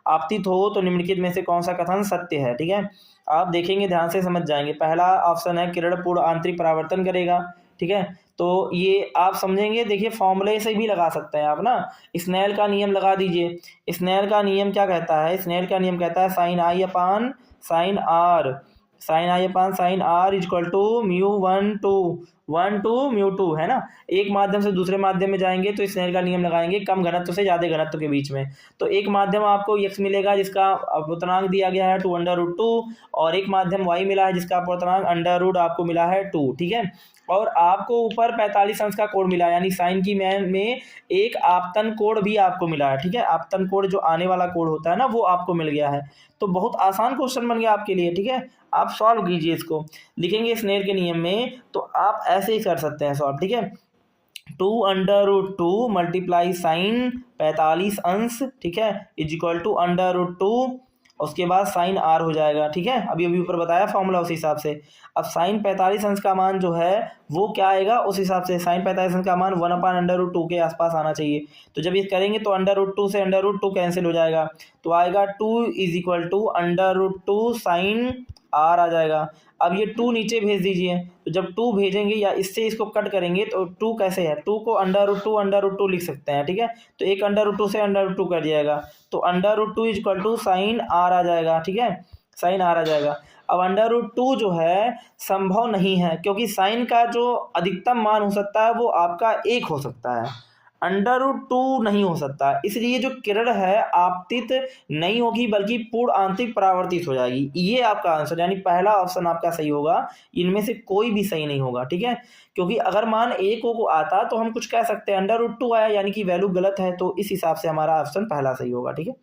आपतित हो तो निम्नलिखित में से कौन सा कथन सत्य है। ठीक है, आप देखेंगे ध्यान से समझ जाएंगे। पहला ऑप्शन है किरण पूर्ण आंतरिक परावर्तन करेगा। ठीक है, तो ये आप समझेंगे, देखिए फॉर्मूले से भी लगा सकते हैं आप ना, स्नेल का नियम लगा दीजिए। स्नेल का नियम क्या कहता है, स्नेल का नियम कहता है sine I upon sine R equal to mu two है ना। एक माध्यम से दूसरे माध्यम में जाएंगे तो स्नेल का नियम लगाएंगे कम घनत्व से ज्यादा घनत्व के बीच में। तो एक माध्यम आपको x मिलेगा जिसका अपवर्तनांक दिया गया है 2√2, और एक माध्यम y मिला है जिसका अपवर्तनांक अंडर आपको मिला है 2। ठीक है, और आपको ऊपर 45 अंश का कोण मिला है, यानी साइन की में एक आपतन कोण भी आपको मिला है। ठीक है, आपतन कोण जो आने वाला कोण होता है ना, वो आपको मिल गया है। तो बहुत आसान क्वेश्चन बन गया आपके लिए। ठीक है, आप सॉल्व कीजिए इसको, लिखेंगे स्नेल के नियम में तो आप ऐसे ही कर सकते हैं सॉल्व। ठीक है, 2√2 मल्टीप्लाई साइन 45 अंश, ठीक है, इज इक्वल टू √2, उसके बाद साइन आर हो जाएगा। ठीक है, अभी ऊपर बताया फॉर्मूला उस हिसाब से। अब साइन 45 अंश का मान जो है वो क्या आएगा, उस हिसाब से साइन 45 अंश का मान 1/√2 के आसपास आना चाहिए। तो जब ये करेंगे तो √2 से √2 कैंसिल हो जाएगा, तो आएगा 2 is equal to √2 sine r आ जाएगा। अब ये 2 नीचे भेज दीजिए, तो जब 2 भेजेंगे या इससे इसको कट करेंगे तो 2 कैसे है, 2 को अंडर रूट 2 लिख सकते हैं, ठीक है। तो एक अंडर रूट 2 से अंडर रूट 2 कट जाएगा, तो under root 2 equal to sine r आ जाएगा, ठीक है, साइन आर आ जाएगा। अब अंडर रूट 2 जो है संभव नहीं है, क्योंकि साइन का जो अधिकतम मान हो सकता है वो आपका 1 हो सकता है, अंडर रूट 2 नहीं हो सकता। इसलिए जो किरण है आपतित नहीं होगी बल्कि पूर्ण आंतरिक परावर्तित हो जाएगी। ये आपका आंसर, यानी पहला ऑप्शन आपका सही होगा, इनमें से कोई भी सही नहीं होगा, ठीक है। क्योंकि अगर मान 1 को आता तो हम कुछ कह सकते हैं, अंडर रूट 2 आया यानी कि वैल्यू गलत है, तो इस हिसाब से हमारा ऑप्शन पहला सही होगा, ठीक है।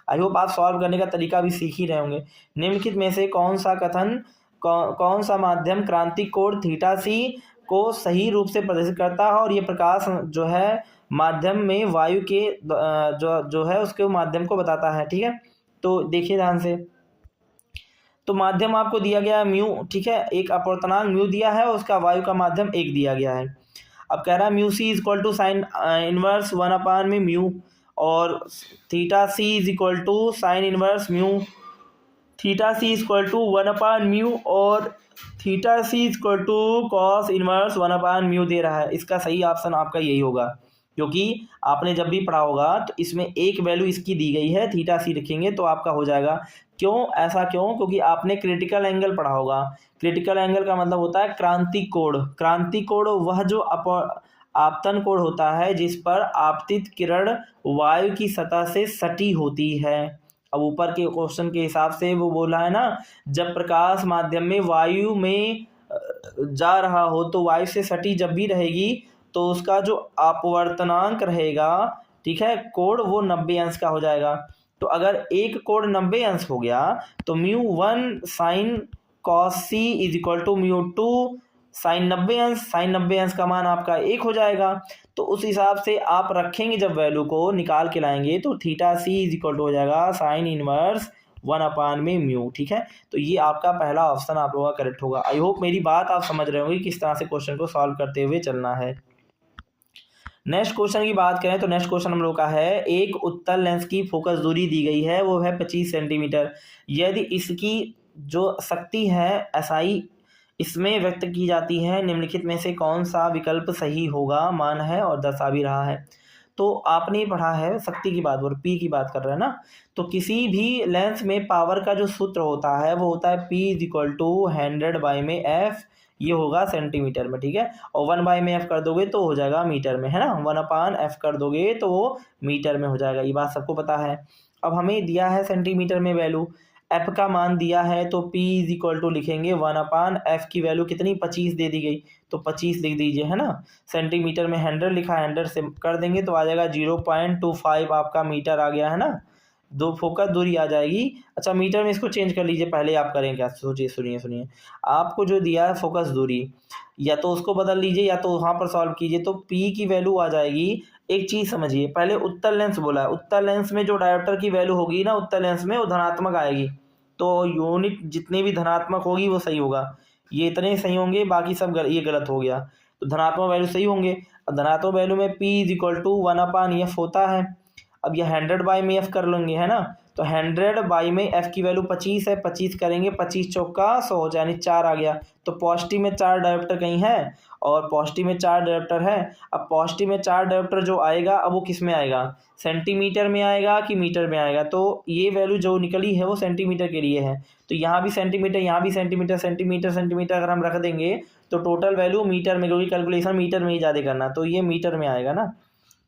आई होप आप सॉल्व करने का तरीका भी सीख ही रहे होंगे। निम्नलिखित में से कौन सा माध्यम क्रांतिक कोण थीटा सी को सही रूप से प्रदर्शित करता है, और ये प्रकाश जो है माध्यम में वायु के जो है उसके माध्यम को बताता है, ठीक है। तो देखिए ध्यान से, तो माध्यम आपको दिया गया है म्यू, ठीक है, एक अपवर्तनांक म्यू दिया है और उसका वायु का माध्यम 1 दिया गया है। अब कह रहा है mu c equal to sine inverse 1 में म्यू, और theta C is equal to sine inverse mu, theta c equal to 1/म्यू, और theta c equal to cos inverse 1/म्यू दे रहा है। इसका सही ऑप्शन आपका यही होगा, क्योंकि आपने जब भी पढ़ा होगा तो इसमें एक वैल्यू इसकी दी गई है, थीटा सी रखेंगे तो आपका हो जाएगा। क्यों ऐसा, क्यों, क्योंकि आपने क्रिटिकल एंगल पढ़ा होगा। क्रिटिकल एंगल का मतलब होता है क्रांतिक कोण। क्रांतिक कोण वह जो आपतन कोण होता है जिस पर आपतित किरण वायु की सतह से सटी होती है। अब ऊपर के क्वेश्चन के हिसाब से वो बोला है ना, जब प्रकाश माध्यम में वायु में जा रहा हो तो वायु से सटी जब भी रहेगी तो उसका जो अपवर्तनांक रहेगा, ठीक है, कोण, वो 90 अंश का हो जाएगा। तो अगर एक कोण 90 अंश हो गया तो μ1 sine cos c is equal to μ2 sine 90 अंश का मान आपका 1 हो जाएगा। तो उस हिसाब से आप रखेंगे, जब वैल्यू को निकाल के लाएंगे तो theta C is equal to हो जाएगा साइन इनवर्स 1/म्यू, ठीक है। तो ये आपका पहला ऑप्शन आप लोगों का करेक्ट होगा। आई होप मेरी बात आप समझ रहे होंगे किस तरह से क्वेश्चन को सॉल्व करते हुए चलना है। नेक्स्ट क्वेश्चन की बात करें तो नेक्स्ट क्वेश्चन हम लोग का है, एक उत्तल लेंस की फोकस दूरी दी गई है, वो है 25 सेंटीमीटर। यदि इसकी जो शक्ति है एसआई इसमें व्यक्त की जाती है, निम्नलिखित में से कौन सा विकल्प सही होगा, मान है और दर्शा भी रहा है। तो आपने पढ़ा है शक्ति की बात और पी की बात कर रहे हैं ना, तो किसी भी लेंस में पावर का जो सूत्र होता है वो होता है P is equal to 100/F, ये होगा सेंटीमीटर में, ठीक है। और 1/F कर दोगे तो हो जाएगा मीटर में, है ना, 1/F कर दोगे तो वो मीटर में हो जाएगा, ये बात सबको पता है। अब हमें दिया है सेंटीमीटर में वैल्यू, F का मान दिया है तो P इज इक्वल टू लिखेंगे 1/F की वैल्यू कितनी 25 दे दी गई, तो 25 लिख दीजिए, है ना। सेंटीमीटर में 100 लिखा है, 100 से कर देंगे तो आ जाएगा 0.25 आपका मीटर आ गया, है ना। दो फोकस दूरी आ जाएगी। अच्छा मीटर में इसको चेंज कर लीजिए, पहले आप करें क्या, सोचिए, सुनिए आपको जो दिया है फोकस दूरी, या तो उसको बदल लीजिए या तो वहाँ पर सॉल्व कीजिए, तो P की वैल्यू आ जाएगी। एक चीज़ समझिए, पहले उत्तल लेंस बोला है, उत्तल लेंस में जो डायोप्टर की वैल्यू होगी ना उत्तल लेंस में, वो धनात्मक आएगी, तो यूनिट जितनी भी धनात्मक होगी वो सही होगा। ये इतने सही होंगे, बाकी सब ये गलत हो गया, तो धनात्मक वैल्यू सही होंगे। धनात्मक वैल्यू में P is equal to 1/F होता है। अब ये 100/F कर लेंगे, है ना, तो 100/F की वैल्यू 25 है, 25 करेंगे, 25 चौका 100 हो जाए, यानी 4 आ गया। तो पॉजिटिव में 4 डायोप्टर कहीं है और पॉजिटिव में 4 डायोप्टर है। अब पॉजिटिव में 4 डायोप्टर जो आएगा, अब वो किस में आएगा, सेंटीमीटर में आएगा कि मीटर में आएगा, तो ये वैल्यू जो निकली है वो सेंटीमीटर के लिए है। तो यहाँ भी सेंटीमीटर, यहाँ भी सेंटीमीटर, सेंटीमीटर अगर हम रख देंगे तो टोटल वैल्यू मीटर में, क्योंकि कैलकुलेशन मीटर में ही ज़्यादा करना, तो ये मीटर में आएगा ना,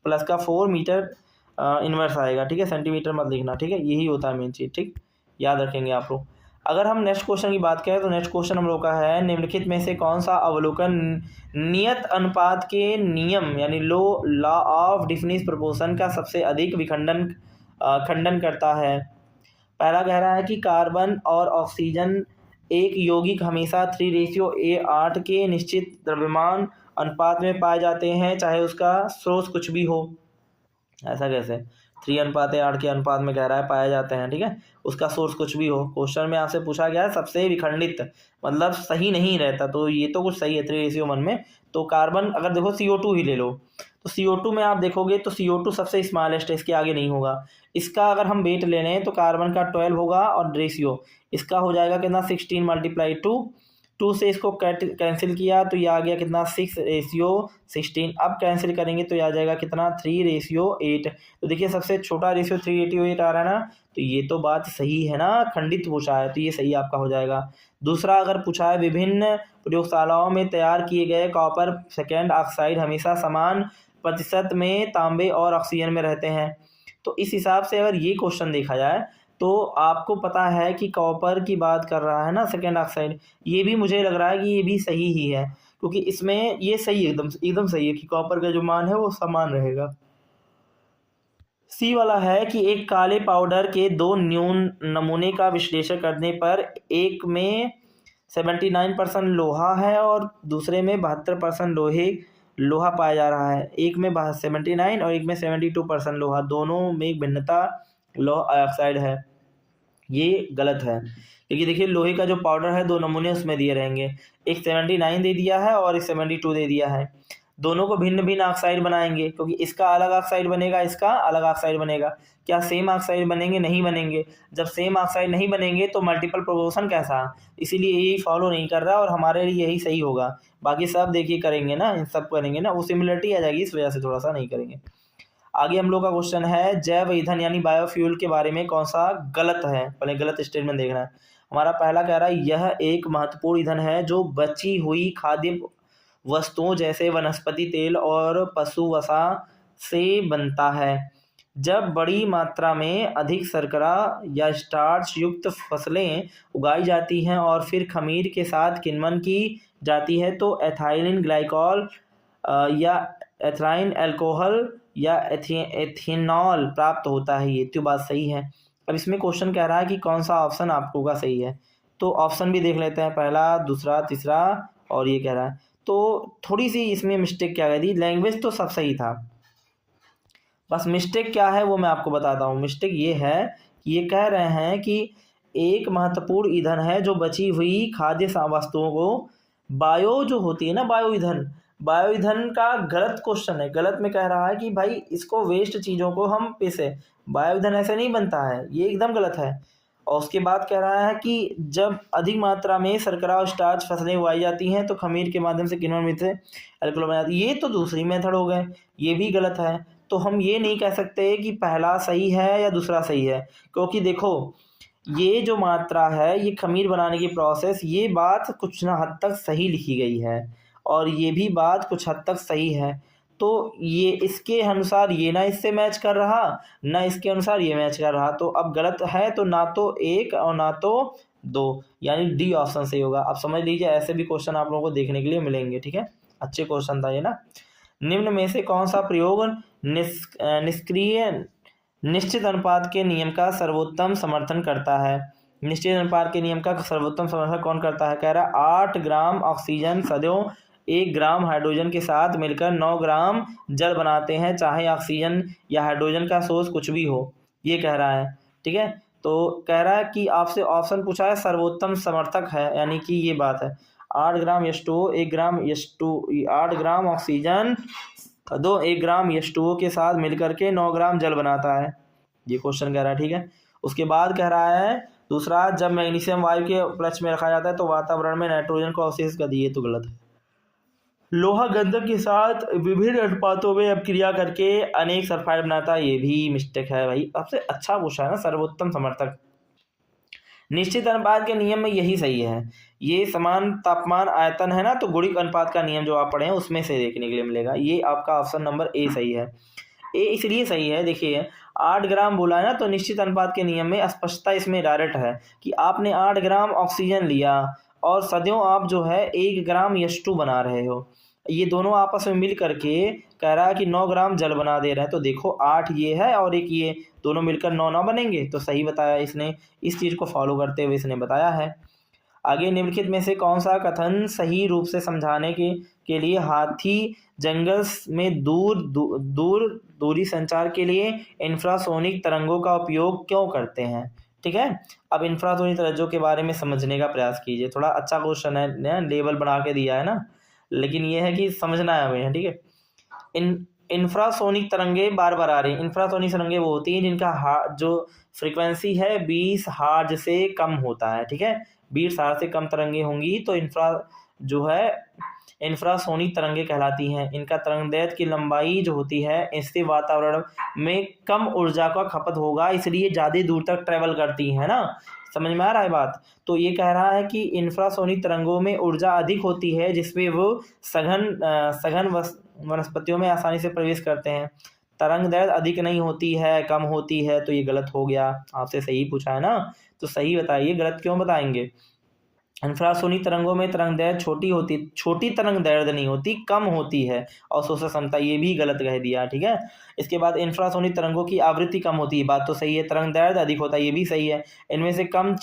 प्लस का 4 मीटर इन्वर्स आएगा, ठीक है, सेंटीमीटर मत लिखना, ठीक है, यही होता है मेन चीज़, ठीक, याद रखेंगे आप लोग। अगर हम नेक्स्ट क्वेश्चन की बात करें तो नेक्स्ट क्वेश्चन हम लोग का है, निम्नलिखित में से कौन सा अवलोकन नियत अनुपात के नियम यानी लॉ ऑफ डिफिनिट प्रोपोर्शन का सबसे अधिक खंडन करता है। पहला कह रहा है कि कार्बन और ऑक्सीजन एक यौगिक हमेशा 3:8 के निश्चित द्रव्यमान अनुपात में पाए जाते हैं, चाहे उसका स्रोत कुछ भी हो। ऐसा कैसे, 3:8 के अनुपात में कह रहा है पाए जाते हैं, ठीक है। उसका सोर्स कुछ भी हो, क्वेश्चन में आपसे पूछा गया है सबसे विखंडित, मतलब सही नहीं रहता, तो ये तो कुछ सही है 3:1 में। तो कार्बन अगर देखो CO2 ही ले लो, तो CO2 में आप देखोगे तो CO2 सबसे स्मॉलेस्ट है, इसके आगे नहीं होगा। इसका अगर हम वेट ले लें तो कार्बन का 12 होगा और रेशियो इसका हो जाएगा कितना 16 × 2 से इसको कैंसिल किया तो ये आ गया कितना 6:16। अब कैंसिल करेंगे तो ये आ जाएगा कितना 3:8। तो देखिए सबसे छोटा रेशियो 3:8 आ रहा है ना, तो ये तो बात सही है ना, खंडित पूछा है तो ये सही आपका हो जाएगा। दूसरा अगर पूछा है विभिन्न प्रयोगशालाओं में तैयार किए गए कॉपर सेकेंड ऑक्साइड हमेशा समान प्रतिशत में तांबे और ऑक्सीजन में रहते हैं। तो इस हिसाब से अगर ये क्वेश्चन देखा जाए तो आपको पता है कि कॉपर की बात कर रहा है ना सेकेंड ऑक्साइड, ये भी मुझे लग रहा है कि ये भी सही ही है, क्योंकि इसमें ये सही एकदम एकदम सही है कि कॉपर का जो मान है वो समान रहेगा। सी वाला है कि एक काले पाउडर के 2 न्यून नमूने का विश्लेषण करने पर एक में 79% लोहा है और दूसरे में 72% लोहा पाया जा रहा है। एक में 79 और एक में 72% लोहा, दोनों में एक भिन्नता लोहा ऑक्साइड है। ये गलत है, क्योंकि देखिए लोहे का जो पाउडर है 2 नमूने उसमें दिए रहेंगे, एक 79 दे दिया है और एक 72 दे दिया है। दोनों को भिन्न भिन्न ऑक्साइड बनाएंगे, क्योंकि इसका अलग ऑक्साइड बनेगा, इसका अलग ऑक्साइड बनेगा। क्या सेम ऑक्साइड बनेंगे? नहीं बनेंगे। जब सेम ऑक्साइड नहीं बनेंगे तो मल्टीपल प्रोपोर्शन कैसा, इसीलिए यही फॉलो नहीं कर रहा और हमारे लिए यही सही होगा। बाकी सब देखिए करेंगे ना, इन सब करेंगे ना, वो सिमिलरिटी आ जाएगी, इस वजह से थोड़ा सा नहीं करेंगे। आगे हम लोग का क्वेश्चन है जैव ईंधन यानी बायोफ्यूल के बारे में कौन सा गलत है, पहले गलत स्टेटमेंट देखना है। हमारा पहला कह रहा है यह एक महत्वपूर्ण ईंधन है जो बची हुई खाद्य वस्तुओं जैसे वनस्पति तेल और पशु वसा से बनता है। जब बड़ी मात्रा में अधिक शर्करा या स्टार्च युक्त फसलें उगाई जाती हैं और फिर खमीर के साथ किण्वन की जाती है तो एथाइलिन ग्लाइकॉल या एथाइल अल्कोहल या एथेनॉल प्राप्त होता है। ये तो बात सही है। अब इसमें क्वेश्चन कह रहा है कि कौन सा ऑप्शन आपको का सही है, तो ऑप्शन भी देख लेते हैं, पहला, दूसरा, तीसरा, और ये कह रहा है। तो थोड़ी सी इसमें मिस्टेक क्या कह दी, लैंग्वेज तो सब सही था, बस मिस्टेक क्या है वो मैं आपको बताता हूँ। मिस्टेक ये है कि ये कह रहे हैं कि एक महत्वपूर्ण ईंधन है जो बची हुई खाद्य वस्तुओं को बायो जो होती है ना, बायो ईंधन का गलत क्वेश्चन है। गलत में कह रहा है कि भाई इसको वेस्ट चीज़ों को हम पिसे, बायो ईंधन ऐसे नहीं बनता है, ये एकदम गलत है। और उसके बाद कह रहा है कि जब अधिक मात्रा में शर्करा और स्टार्च फसलें उगाई जाती हैं तो खमीर के माध्यम से किण्वन में से अल्कोहल बना जाती है। ये तो दूसरी मेथड हो गए, ये भी गलत है। तो हम ये नहीं कह सकते कि पहला सही है या दूसरा सही है, क्योंकि देखो ये जो मात्रा है, ये खमीर बनाने की प्रोसेस, ये बात कुछ ना हद तक सही लिखी गई है और ये भी बात कुछ हद तक सही है। तो ये इसके अनुसार ये ना इससे मैच कर रहा, ना इसके अनुसार ये मैच कर रहा, तो अब गलत है तो ना तो एक और ना तो दो, यानी डी ऑप्शन सही होगा। अब समझ लीजिए ऐसे भी क्वेश्चन आप लोगों को देखने के लिए मिलेंगे, ठीक है। अच्छे क्वेश्चन था ये ना। निम्न में से कौन सा प्रयोग निष्क्रिय निश्चित अनुपात के नियम का सर्वोत्तम समर्थन करता है? निश्चित अनुपात के नियम का सर्वोत्तम समर्थन कौन करता है? कह रहा है 8 ग्राम ऑक्सीजन सदैव 1 ग्राम हाइड्रोजन के साथ मिलकर 9 ग्राम जल बनाते हैं, चाहे ऑक्सीजन या हाइड्रोजन का सोर्स कुछ भी हो, ये कह रहा है, ठीक है। तो कह रहा है कि आपसे ऑप्शन पूछा है सर्वोत्तम समर्थक है, यानी कि ये बात है 8 ग्राम H2O 1 ग्राम H2 8 ग्राम ऑक्सीजन 1 ग्राम H2O के साथ मिलकर के 9 ग्राम जल बनाता है, ये क्वेश्चन कह रहा है, ठीक है। उसके बाद कह रहा है दूसरा, जब मैग्नीशियम वायु के उपलक्ष्य में रखा जाता है तो वातावरण में नाइट्रोजन को अवशेष कर दिए, तो गलत है। लोहा गंधक के साथ विभिन्न अनुपातों में अपक्रिया करके अनेक सल्फाइड बनाता है, ये भी मिस्टेक है भाई। सबसे अच्छा पूछा है ना सर्वोत्तम समर्थक। निश्चित अनुपात के नियम में यही सही है, ये समान तापमान आयतन है ना, तो गुणिक अनुपात का नियम जो आप पढ़े हैं उसमें से देखने के लिए मिलेगा। ये आपका ऑप्शन नंबर ए सही है। ए इसलिए सही है, देखिए 8 ग्राम बोला है ना, तो निश्चित अनुपात के नियम में स्पष्टता इसमें डायरेक्ट है कि आपने 8 ग्राम ऑक्सीजन लिया और सदैव आप जो है 1 ग्राम H2 बना रहे हो, ये दोनों आपस में मिल करके कह रहा है कि 9 ग्राम जल बना दे रहे हैं। तो देखो 8 ये है और एक ये, दोनों मिलकर 9 बनेंगे, तो सही बताया इसने, इस चीज़ को फॉलो करते हुए इसने बताया है। आगे निम्नलिखित में से कौन सा कथन सही रूप से समझाने के लिए हाथी जंगल में दूरी संचार के लिए इंफ्रासोनिक तरंगों का उपयोग क्यों करते हैं? ठीक है, अब इंफ्रासोनिक तरंगों के बारे में समझने का प्रयास कीजिए। थोड़ा अच्छा क्वेश्चन है, लेवल बना के दिया है ना, लेकिन ये है कि समझना है हमें। ठीक है, इंफ्रासोनिक तरंगे बार बार आ रही हैं। इंफ्रासोनिक तरंगे वो होती हैं जिनका जो फ्रीक्वेंसी है 20 हर्ट्ज से कम होता है। ठीक है, 20 हर्ट्ज से कम तरंगे होंगी तो जो है इंफ्रासोनिक तरंगे कहलाती हैं। इनका तरंगदैर्घ्य की लंबाई जो होती है इससे वातावरण में कम ऊर्जा का खपत होगा, इसलिए ज़्यादा दूर तक ट्रेवल करती है ना। समझ में आ रहा है बात? तो ये कह रहा है कि इंफ्रासोनिक तरंगों में ऊर्जा अधिक होती है जिसमें वो सघन वनस्पतियों में आसानी से प्रवेश करते हैं। तरंगदैर्घ्य अधिक नहीं होती है, कम होती है, तो ये गलत हो गया। आपसे सही पूछा है ना, तो सही बताइए, गलत क्यों बताएंगे? इंफ्रासोनिक तरंगों में तरंगदैर्घ्य छोटी तरंगदैर्घ्य नहीं होती, कम होती है। और शोषण क्षमता, ये भी गलत कह दिया। ठीक है, इसके बाद इंफ्रासोनिक तरंगों की आवृत्ति कम होती है, बात तो सही है। तरंगदैर्घ्य अधिक होता है, ये भी सही है। इनमें से कम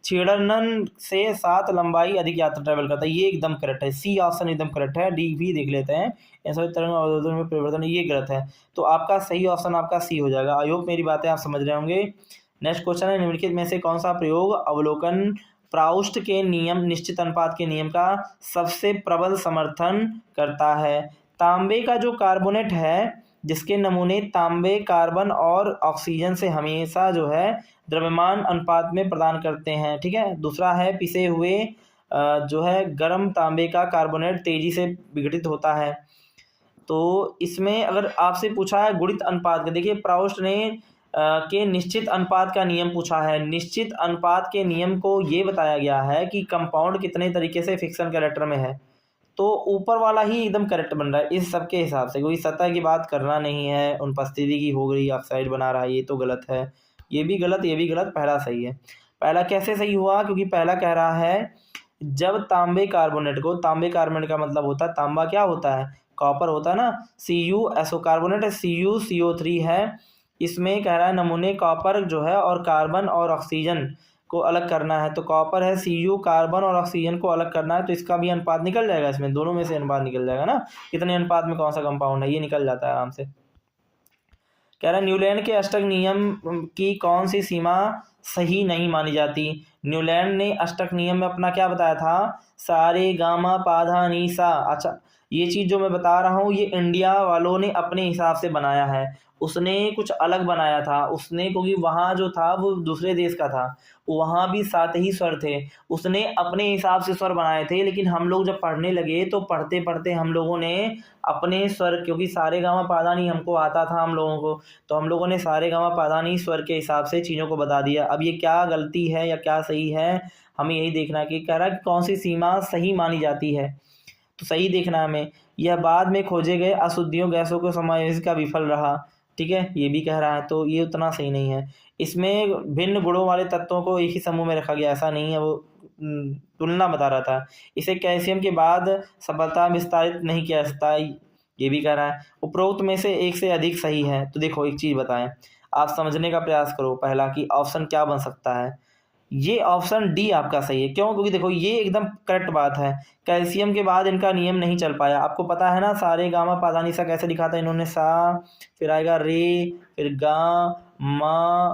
छेड़नन से साथ लंबाई अधिक यात्रा ट्रेवल करता है, ये एकदम करेक्ट है। सी ऑप्शन एकदम करेक्ट है। डी भी देख लेते हैं, ऐसा तरंग अवरोधन में परिवर्तन, ये गलत है। तो आपका सही ऑप्शन आपका सी हो जाएगा। आई होप मेरी बातें आप समझ रहे होंगे। नेक्स्ट क्वेश्चन है, निम्नलिखित में से कौन सा प्रयोग अवलोकन प्राउस्ट के नियम निश्चित अनुपात के नियम का सबसे प्रबल समर्थन करता है? तांबे का जो कार्बोनेट है, जिसके नमूने तांबे कार्बन और ऑक्सीजन से हमेशा जो है द्रव्यमान अनुपात में प्रदान करते हैं। ठीक है, दूसरा है पिसे हुए जो है गर्म तांबे का कार्बोनेट तेजी से विघटित होता है। तो इसमें अगर आपसे पूछा है गुणित अनुपात का, देखिए प्राउस्ट ने के निश्चित अनुपात का नियम पूछा है। निश्चित अनुपात के नियम को ये बताया गया है कि कंपाउंड कितने तरीके से फिक्शन कैरेक्टर में है, तो ऊपर वाला ही एकदम करेक्ट बन रहा है इस सब के हिसाब से। कोई सतह की बात करना नहीं है, अनुपस्थिति की हो गई, ऑक्साइड बना रहा है, ये तो गलत है। ये भी गलत, ये भी गलत, पहला सही है। पहला कैसे सही हुआ? क्योंकि पहला कह रहा है जब तांबे कार्बोनेट का मतलब होता है, तांबा क्या होता है? कॉपर होता है ना। Cu कार्बोनेट है, CuCO3 है। इसमें कह रहा है नमूने कॉपर जो है और कार्बन और ऑक्सीजन को अलग करना है, तो कॉपर है, Cu कार्बन और ऑक्सीजन को अलग करना है, तो इसका भी अनुपात निकल जाएगा। इसमें दोनों में से अनुपात निकल जाएगा ना, कितने अनुपात में कौन सा कंपाउंड है, ये निकल जाता है आराम से। कह रहा है न्यूलैंड के अष्टक नियम की कौन सी सीमा सही नहीं मानी जाती? न्यूलैंड ने अष्टक नियम में अपना क्या बताया था? सारे गामा पाधा नी सा। अच्छा, ये चीज़ जो मैं बता रहा हूँ ये इंडिया वालों ने अपने हिसाब से बनाया है, उसने कुछ अलग बनाया था उसने, क्योंकि वहाँ जो था वो दूसरे देश का था, वहाँ भी 7 ही स्वर थे, उसने अपने हिसाब से स्वर बनाए थे। लेकिन हम लोग जब पढ़ने लगे तो पढ़ते पढ़ते हम लोगों ने अपने स्वर, क्योंकि सारे गामा पाधा नी हमको आता था हम लोगों को, तो हम लोगों ने सारे गामा पाधा नी स्वर के हिसाब से चीज़ों को बता दिया। अब ये क्या गलती है या क्या सही है, हमें यही देखना कि कह रहा है कि कौन सी सीमा सही मानी जाती है, तो सही देखना है हमें। यह बाद में खोजे गए अशुद्धियों गैसों को समावेश का विफल रहा। ठीक है, ये भी कह रहा है, तो ये उतना सही नहीं है। इसमें भिन्न गुणों वाले तत्वों को एक ही समूह में रखा गया, ऐसा नहीं है, वो तुलना बता रहा था। इसे कैल्शियम के बाद सफलता विस्तारित नहीं किया जा सकता, ये भी कह रहा है। उपरोक्त में से एक से अधिक सही है, तो देखो एक चीज़ बताएं, आप समझने का प्रयास करो पहला कि ऑप्शन क्या बन सकता है। ये ऑप्शन डी आपका सही है। क्यों? क्योंकि देखो ये एकदम करेक्ट बात है, कैल्शियम के बाद इनका नियम नहीं चल पाया। आपको पता है ना सारे गामा पाधा नी सा कैसे लिखा था इन्होंने? सा, फिर आएगा रे, फिर गा मा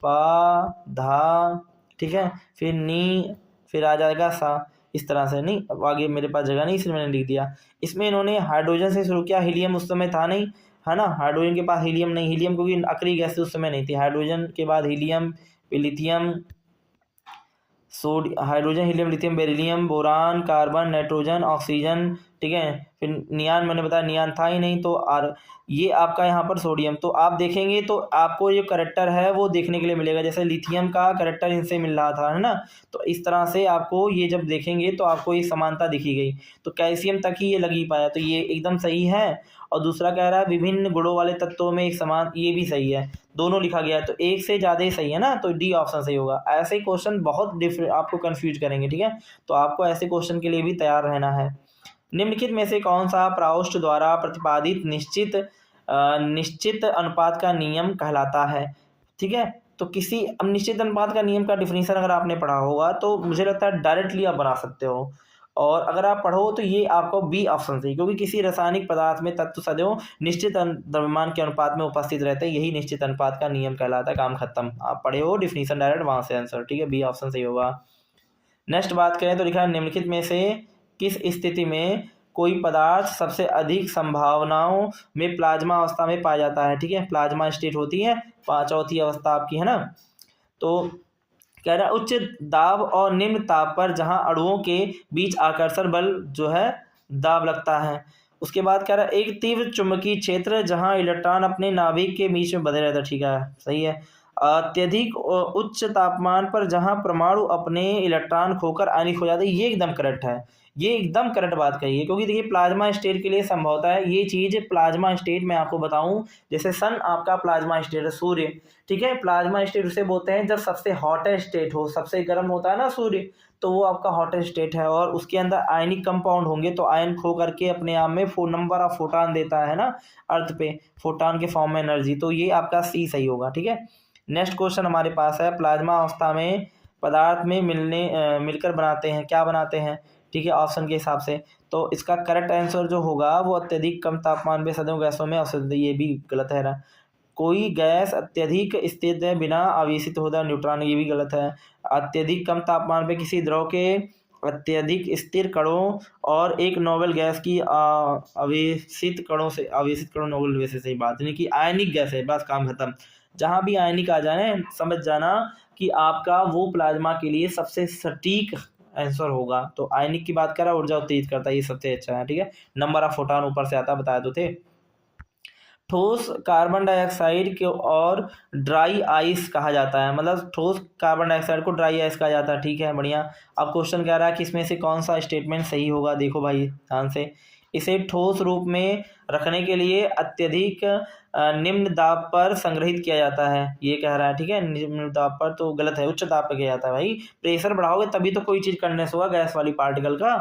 पा धा, ठीक है, फिर नी, फिर आ जाएगा सा, इस तरह से। नहीं, अब आगे मेरे पास जगह नहीं इसलिए मैंने लिख दिया। इसमें इन्होंने हाइड्रोजन से शुरू किया, हीलियम उस समय था नहीं, है ना, हाइड्रोजन के पास हीलियम नहीं, हीलियम क्योंकि अक्रिय गैस उस समय नहीं थी। हाइड्रोजन के बाद हीलियम, फिर lithium, hydrogen, helium, lithium, beryllium, boron, carbon, nitrogen, oxygen, ठीक है, फिर नियान, मैंने बताया नियान था ही नहीं, तो ये आपका यहाँ पर सोडियम। तो आप देखेंगे तो आपको ये करेक्टर है वो देखने के लिए मिलेगा, जैसे लिथियम का करेक्टर इनसे मिल रहा था, है ना। तो इस तरह से आपको ये जब देखेंगे तो आपको ये समानता दिखी गई, तो कैल्शियम तक ही ये लग ही पाया, तो ये एकदम सही है। और दूसरा कह रहा है विभिन्न गुणों वाले तत्वों में एक समान, ये भी सही है, दोनों लिखा गया है, तो एक से ज़्यादा ही सही है ना, तो डी ऑप्शन सही होगा। ऐसे क्वेश्चन बहुत डिफरेंट आपको कंफ्यूज करेंगे, ठीक है, तो आपको ऐसे क्वेश्चन के लिए भी तैयार रहना है। निम्नलिखित में से कौन सा प्राउस्ट द्वारा प्रतिपादित निश्चित अनुपात का नियम कहलाता है? ठीक है, तो किसी अब निश्चित अनुपात का नियम का डिफिनीशन अगर आपने पढ़ा होगा तो मुझे लगता है डायरेक्टली आप बना सकते हो, और अगर आप पढ़ो तो ये आपको बी ऑप्शन सही, क्योंकि किसी रासायनिक पदार्थ में तत्व सदैव निश्चित द्रव्यमान के अनुपात में उपस्थित रहते हैं, यही निश्चित अनुपात का नियम कहलाता है। काम खत्म, आप पढ़े हो डिफिनीशन डायरेक्ट वहाँ से आंसर, ठीक है, बी ऑप्शन सही होगा। नेक्स्ट बात करें तो लिखा है निम्नलिखित में से किस स्थिति में कोई पदार्थ सबसे अधिक संभावनाओं में प्लाज्मा अवस्था में पाया जाता है। ठीक है, प्लाज्मा स्टेट होती है चौथी अवस्था आपकी, है ना। तो कह रहा है उच्च दाब और निम्न ताप पर जहां अणुओं के बीच आकर्षण बल जो है दाब लगता है। उसके बाद कह रहा है एक तीव्र चुंबकीय क्षेत्र जहां इलेक्ट्रॉन अपने नाभिक के बीच में बंधे रहता है। ठीक है, सही है। अत्यधिक उच्च तापमान पर जहां परमाणु अपने इलेक्ट्रॉन खोकर आयनिक हो जाते हैं, ये एकदम करेक्ट है, ये एकदम करेक्ट बात कही है, क्योंकि देखिए प्लाज्मा स्टेट के लिए संभवता है ये चीज़। प्लाज्मा स्टेट मैं आपको बताऊं, जैसे सन आपका प्लाज्मा स्टेट है, सूर्य, ठीक है, प्लाज्मा स्टेट उसे बोलते हैं जब सबसे हॉटेस्ट स्टेट हो, सबसे गर्म होता है ना सूर्य, तो वो आपका हॉटेस्ट स्टेट है, और उसके अंदर आयनिक कंपाउंड होंगे, तो आयन खो करके अपने आप में नंबर ऑफ फोटान देता है ना अर्थ पे, फोटान के फॉर्म में एनर्जी, तो ये आपका सी सही होगा। ठीक है, नेक्स्ट क्वेश्चन हमारे पास है प्लाज्मा अवस्था में पदार्थ में मिलकर बनाते हैं, क्या बनाते हैं। ठीक है, ऑप्शन के हिसाब से तो इसका करेक्ट आंसर जो होगा वो अत्यधिक कम तापमान में सदैव गैसों में अवशोषित, ये भी गलत है ना। कोई गैस अत्यधिक स्थिर है बिना आवेशित होता न्यूट्रॉन, ये भी गलत है। अत्यधिक कम तापमान पे किसी द्रव के अत्यधिक स्थिर कणों और एक नोबेल गैस की आवेशित कणों नोबेल गैस से सही बात नहीं कि आयनिक गैस है, बस काम खत्म। जहाँ भी आयनिक आ जाए समझ जाना कि आपका वो प्लाज्मा के लिए सबसे सटीक आंसर होगा। तो आयनिक की बात करा, ऊर्जा उत्तेजित करता है, ये सबसे अच्छा है। ठीक है, नंबर ऑफ फोटॉन ऊपर से आता, बताया तो थे। ठोस कार्बन डाइऑक्साइड के और ड्राई आइस कहा जाता है, मतलब ठोस कार्बन डाइऑक्साइड को ड्राई आइस कहा जाता है। ठीक है, बढ़िया। अब क्वेश्चन कह रहा है कि इसमें से कौन सा स्टेटमेंट सही होगा, देखो भाई ध्यान से। इसे ठोस रूप में रखने के लिए अत्यधिक निम्न दाब पर संग्रहित किया जाता है, ये कह रहा है। ठीक है, निम्न दाब पर तो गलत है, उच्च दाब पर किया जाता है। भाई प्रेशर बढ़ाओगे तभी तो कोई चीज़ कंडेंस होगा गैस वाली पार्टिकल का।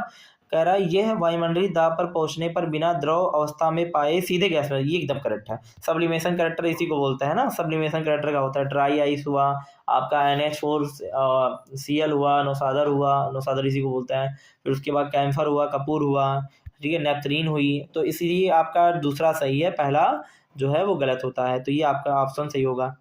कह रहा है यह वायुमंडलीय दाब पर पहुंचने पर बिना द्रव अवस्था में पाए सीधे गैस में, ये एकदम करेक्ट है। सब्लिमेशन करेक्टर इसी को बोलते हैं ना, सब्लिमेशन करेक्टर का होता है ड्राई आइस हुआ आपका, NH4Cl हुआ, नौसादर इसी को बोलते हैं। फिर उसके बाद कैम्फर हुआ, कपूर हुआ, ठीक है, नेपथलीन हुई, तो इसीलिए आपका दूसरा सही है, पहला जो है वो गलत होता है, तो ये आपका ऑप्शन सही होगा।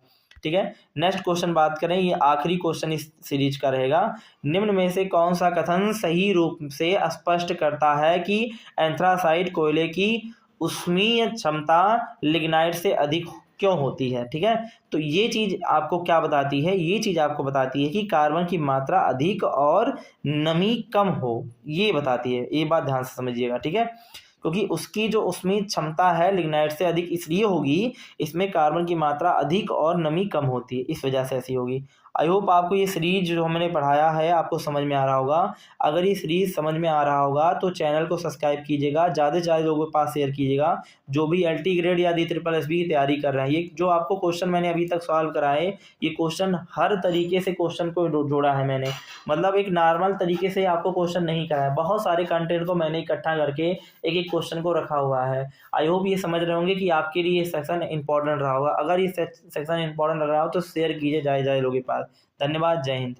ठीक है, नेक्स्ट क्वेश्चन बात करें, ये आखिरी क्वेश्चन इस सीरीज का रहेगा। निम्न में से कौन सा कथन सही रूप से स्पष्ट करता है कि एंथ्रासाइट कोयले की ऊष्मीय क्षमता लिग्नाइट से अधिक क्यों होती है। ठीक है, तो ये चीज़ आपको क्या बताती है, ये चीज़ आपको बताती है कि कार्बन की मात्रा अधिक और नमी कम हो, ये बताती है, ये बात ध्यान से समझिएगा। ठीक है, क्योंकि उसकी जो ऊष्मीय क्षमता है लिग्नाइट से अधिक इसलिए होगी, इसमें कार्बन की मात्रा अधिक और नमी कम होती है, इस वजह से ऐसी होगी। आई होप आपको ये सीरीज जो हमने पढ़ाया है आपको समझ में आ रहा होगा। अगर ये सीरीज समझ में आ रहा होगा तो चैनल को सब्सक्राइब कीजिएगा, ज़्यादा से ज़्यादा लोगों के पास शेयर कीजिएगा जो भी LT ग्रेड या DSSS की तैयारी कर रहे हैं। ये जो आपको क्वेश्चन मैंने अभी तक सॉल्व कराए, ये क्वेश्चन हर तरीके से क्वेश्चन को जोड़ा है मैंने, मतलब एक नॉर्मल तरीके से आपको क्वेश्चन नहीं कराया, बहुत सारे कंटेंट को मैंने इकट्ठा करके एक एक क्वेश्चन को रखा हुआ है। आई होप ये समझ रहे होंगे कि आपके लिए ये सेक्शन इंपॉर्टेंट रहा होगा। अगर ये सेक्शन इंपॉर्टेंट लग रहा हो तो शेयर कीजिए ज़्यादा लोगों के पास। धन्यवाद, जय हिंद।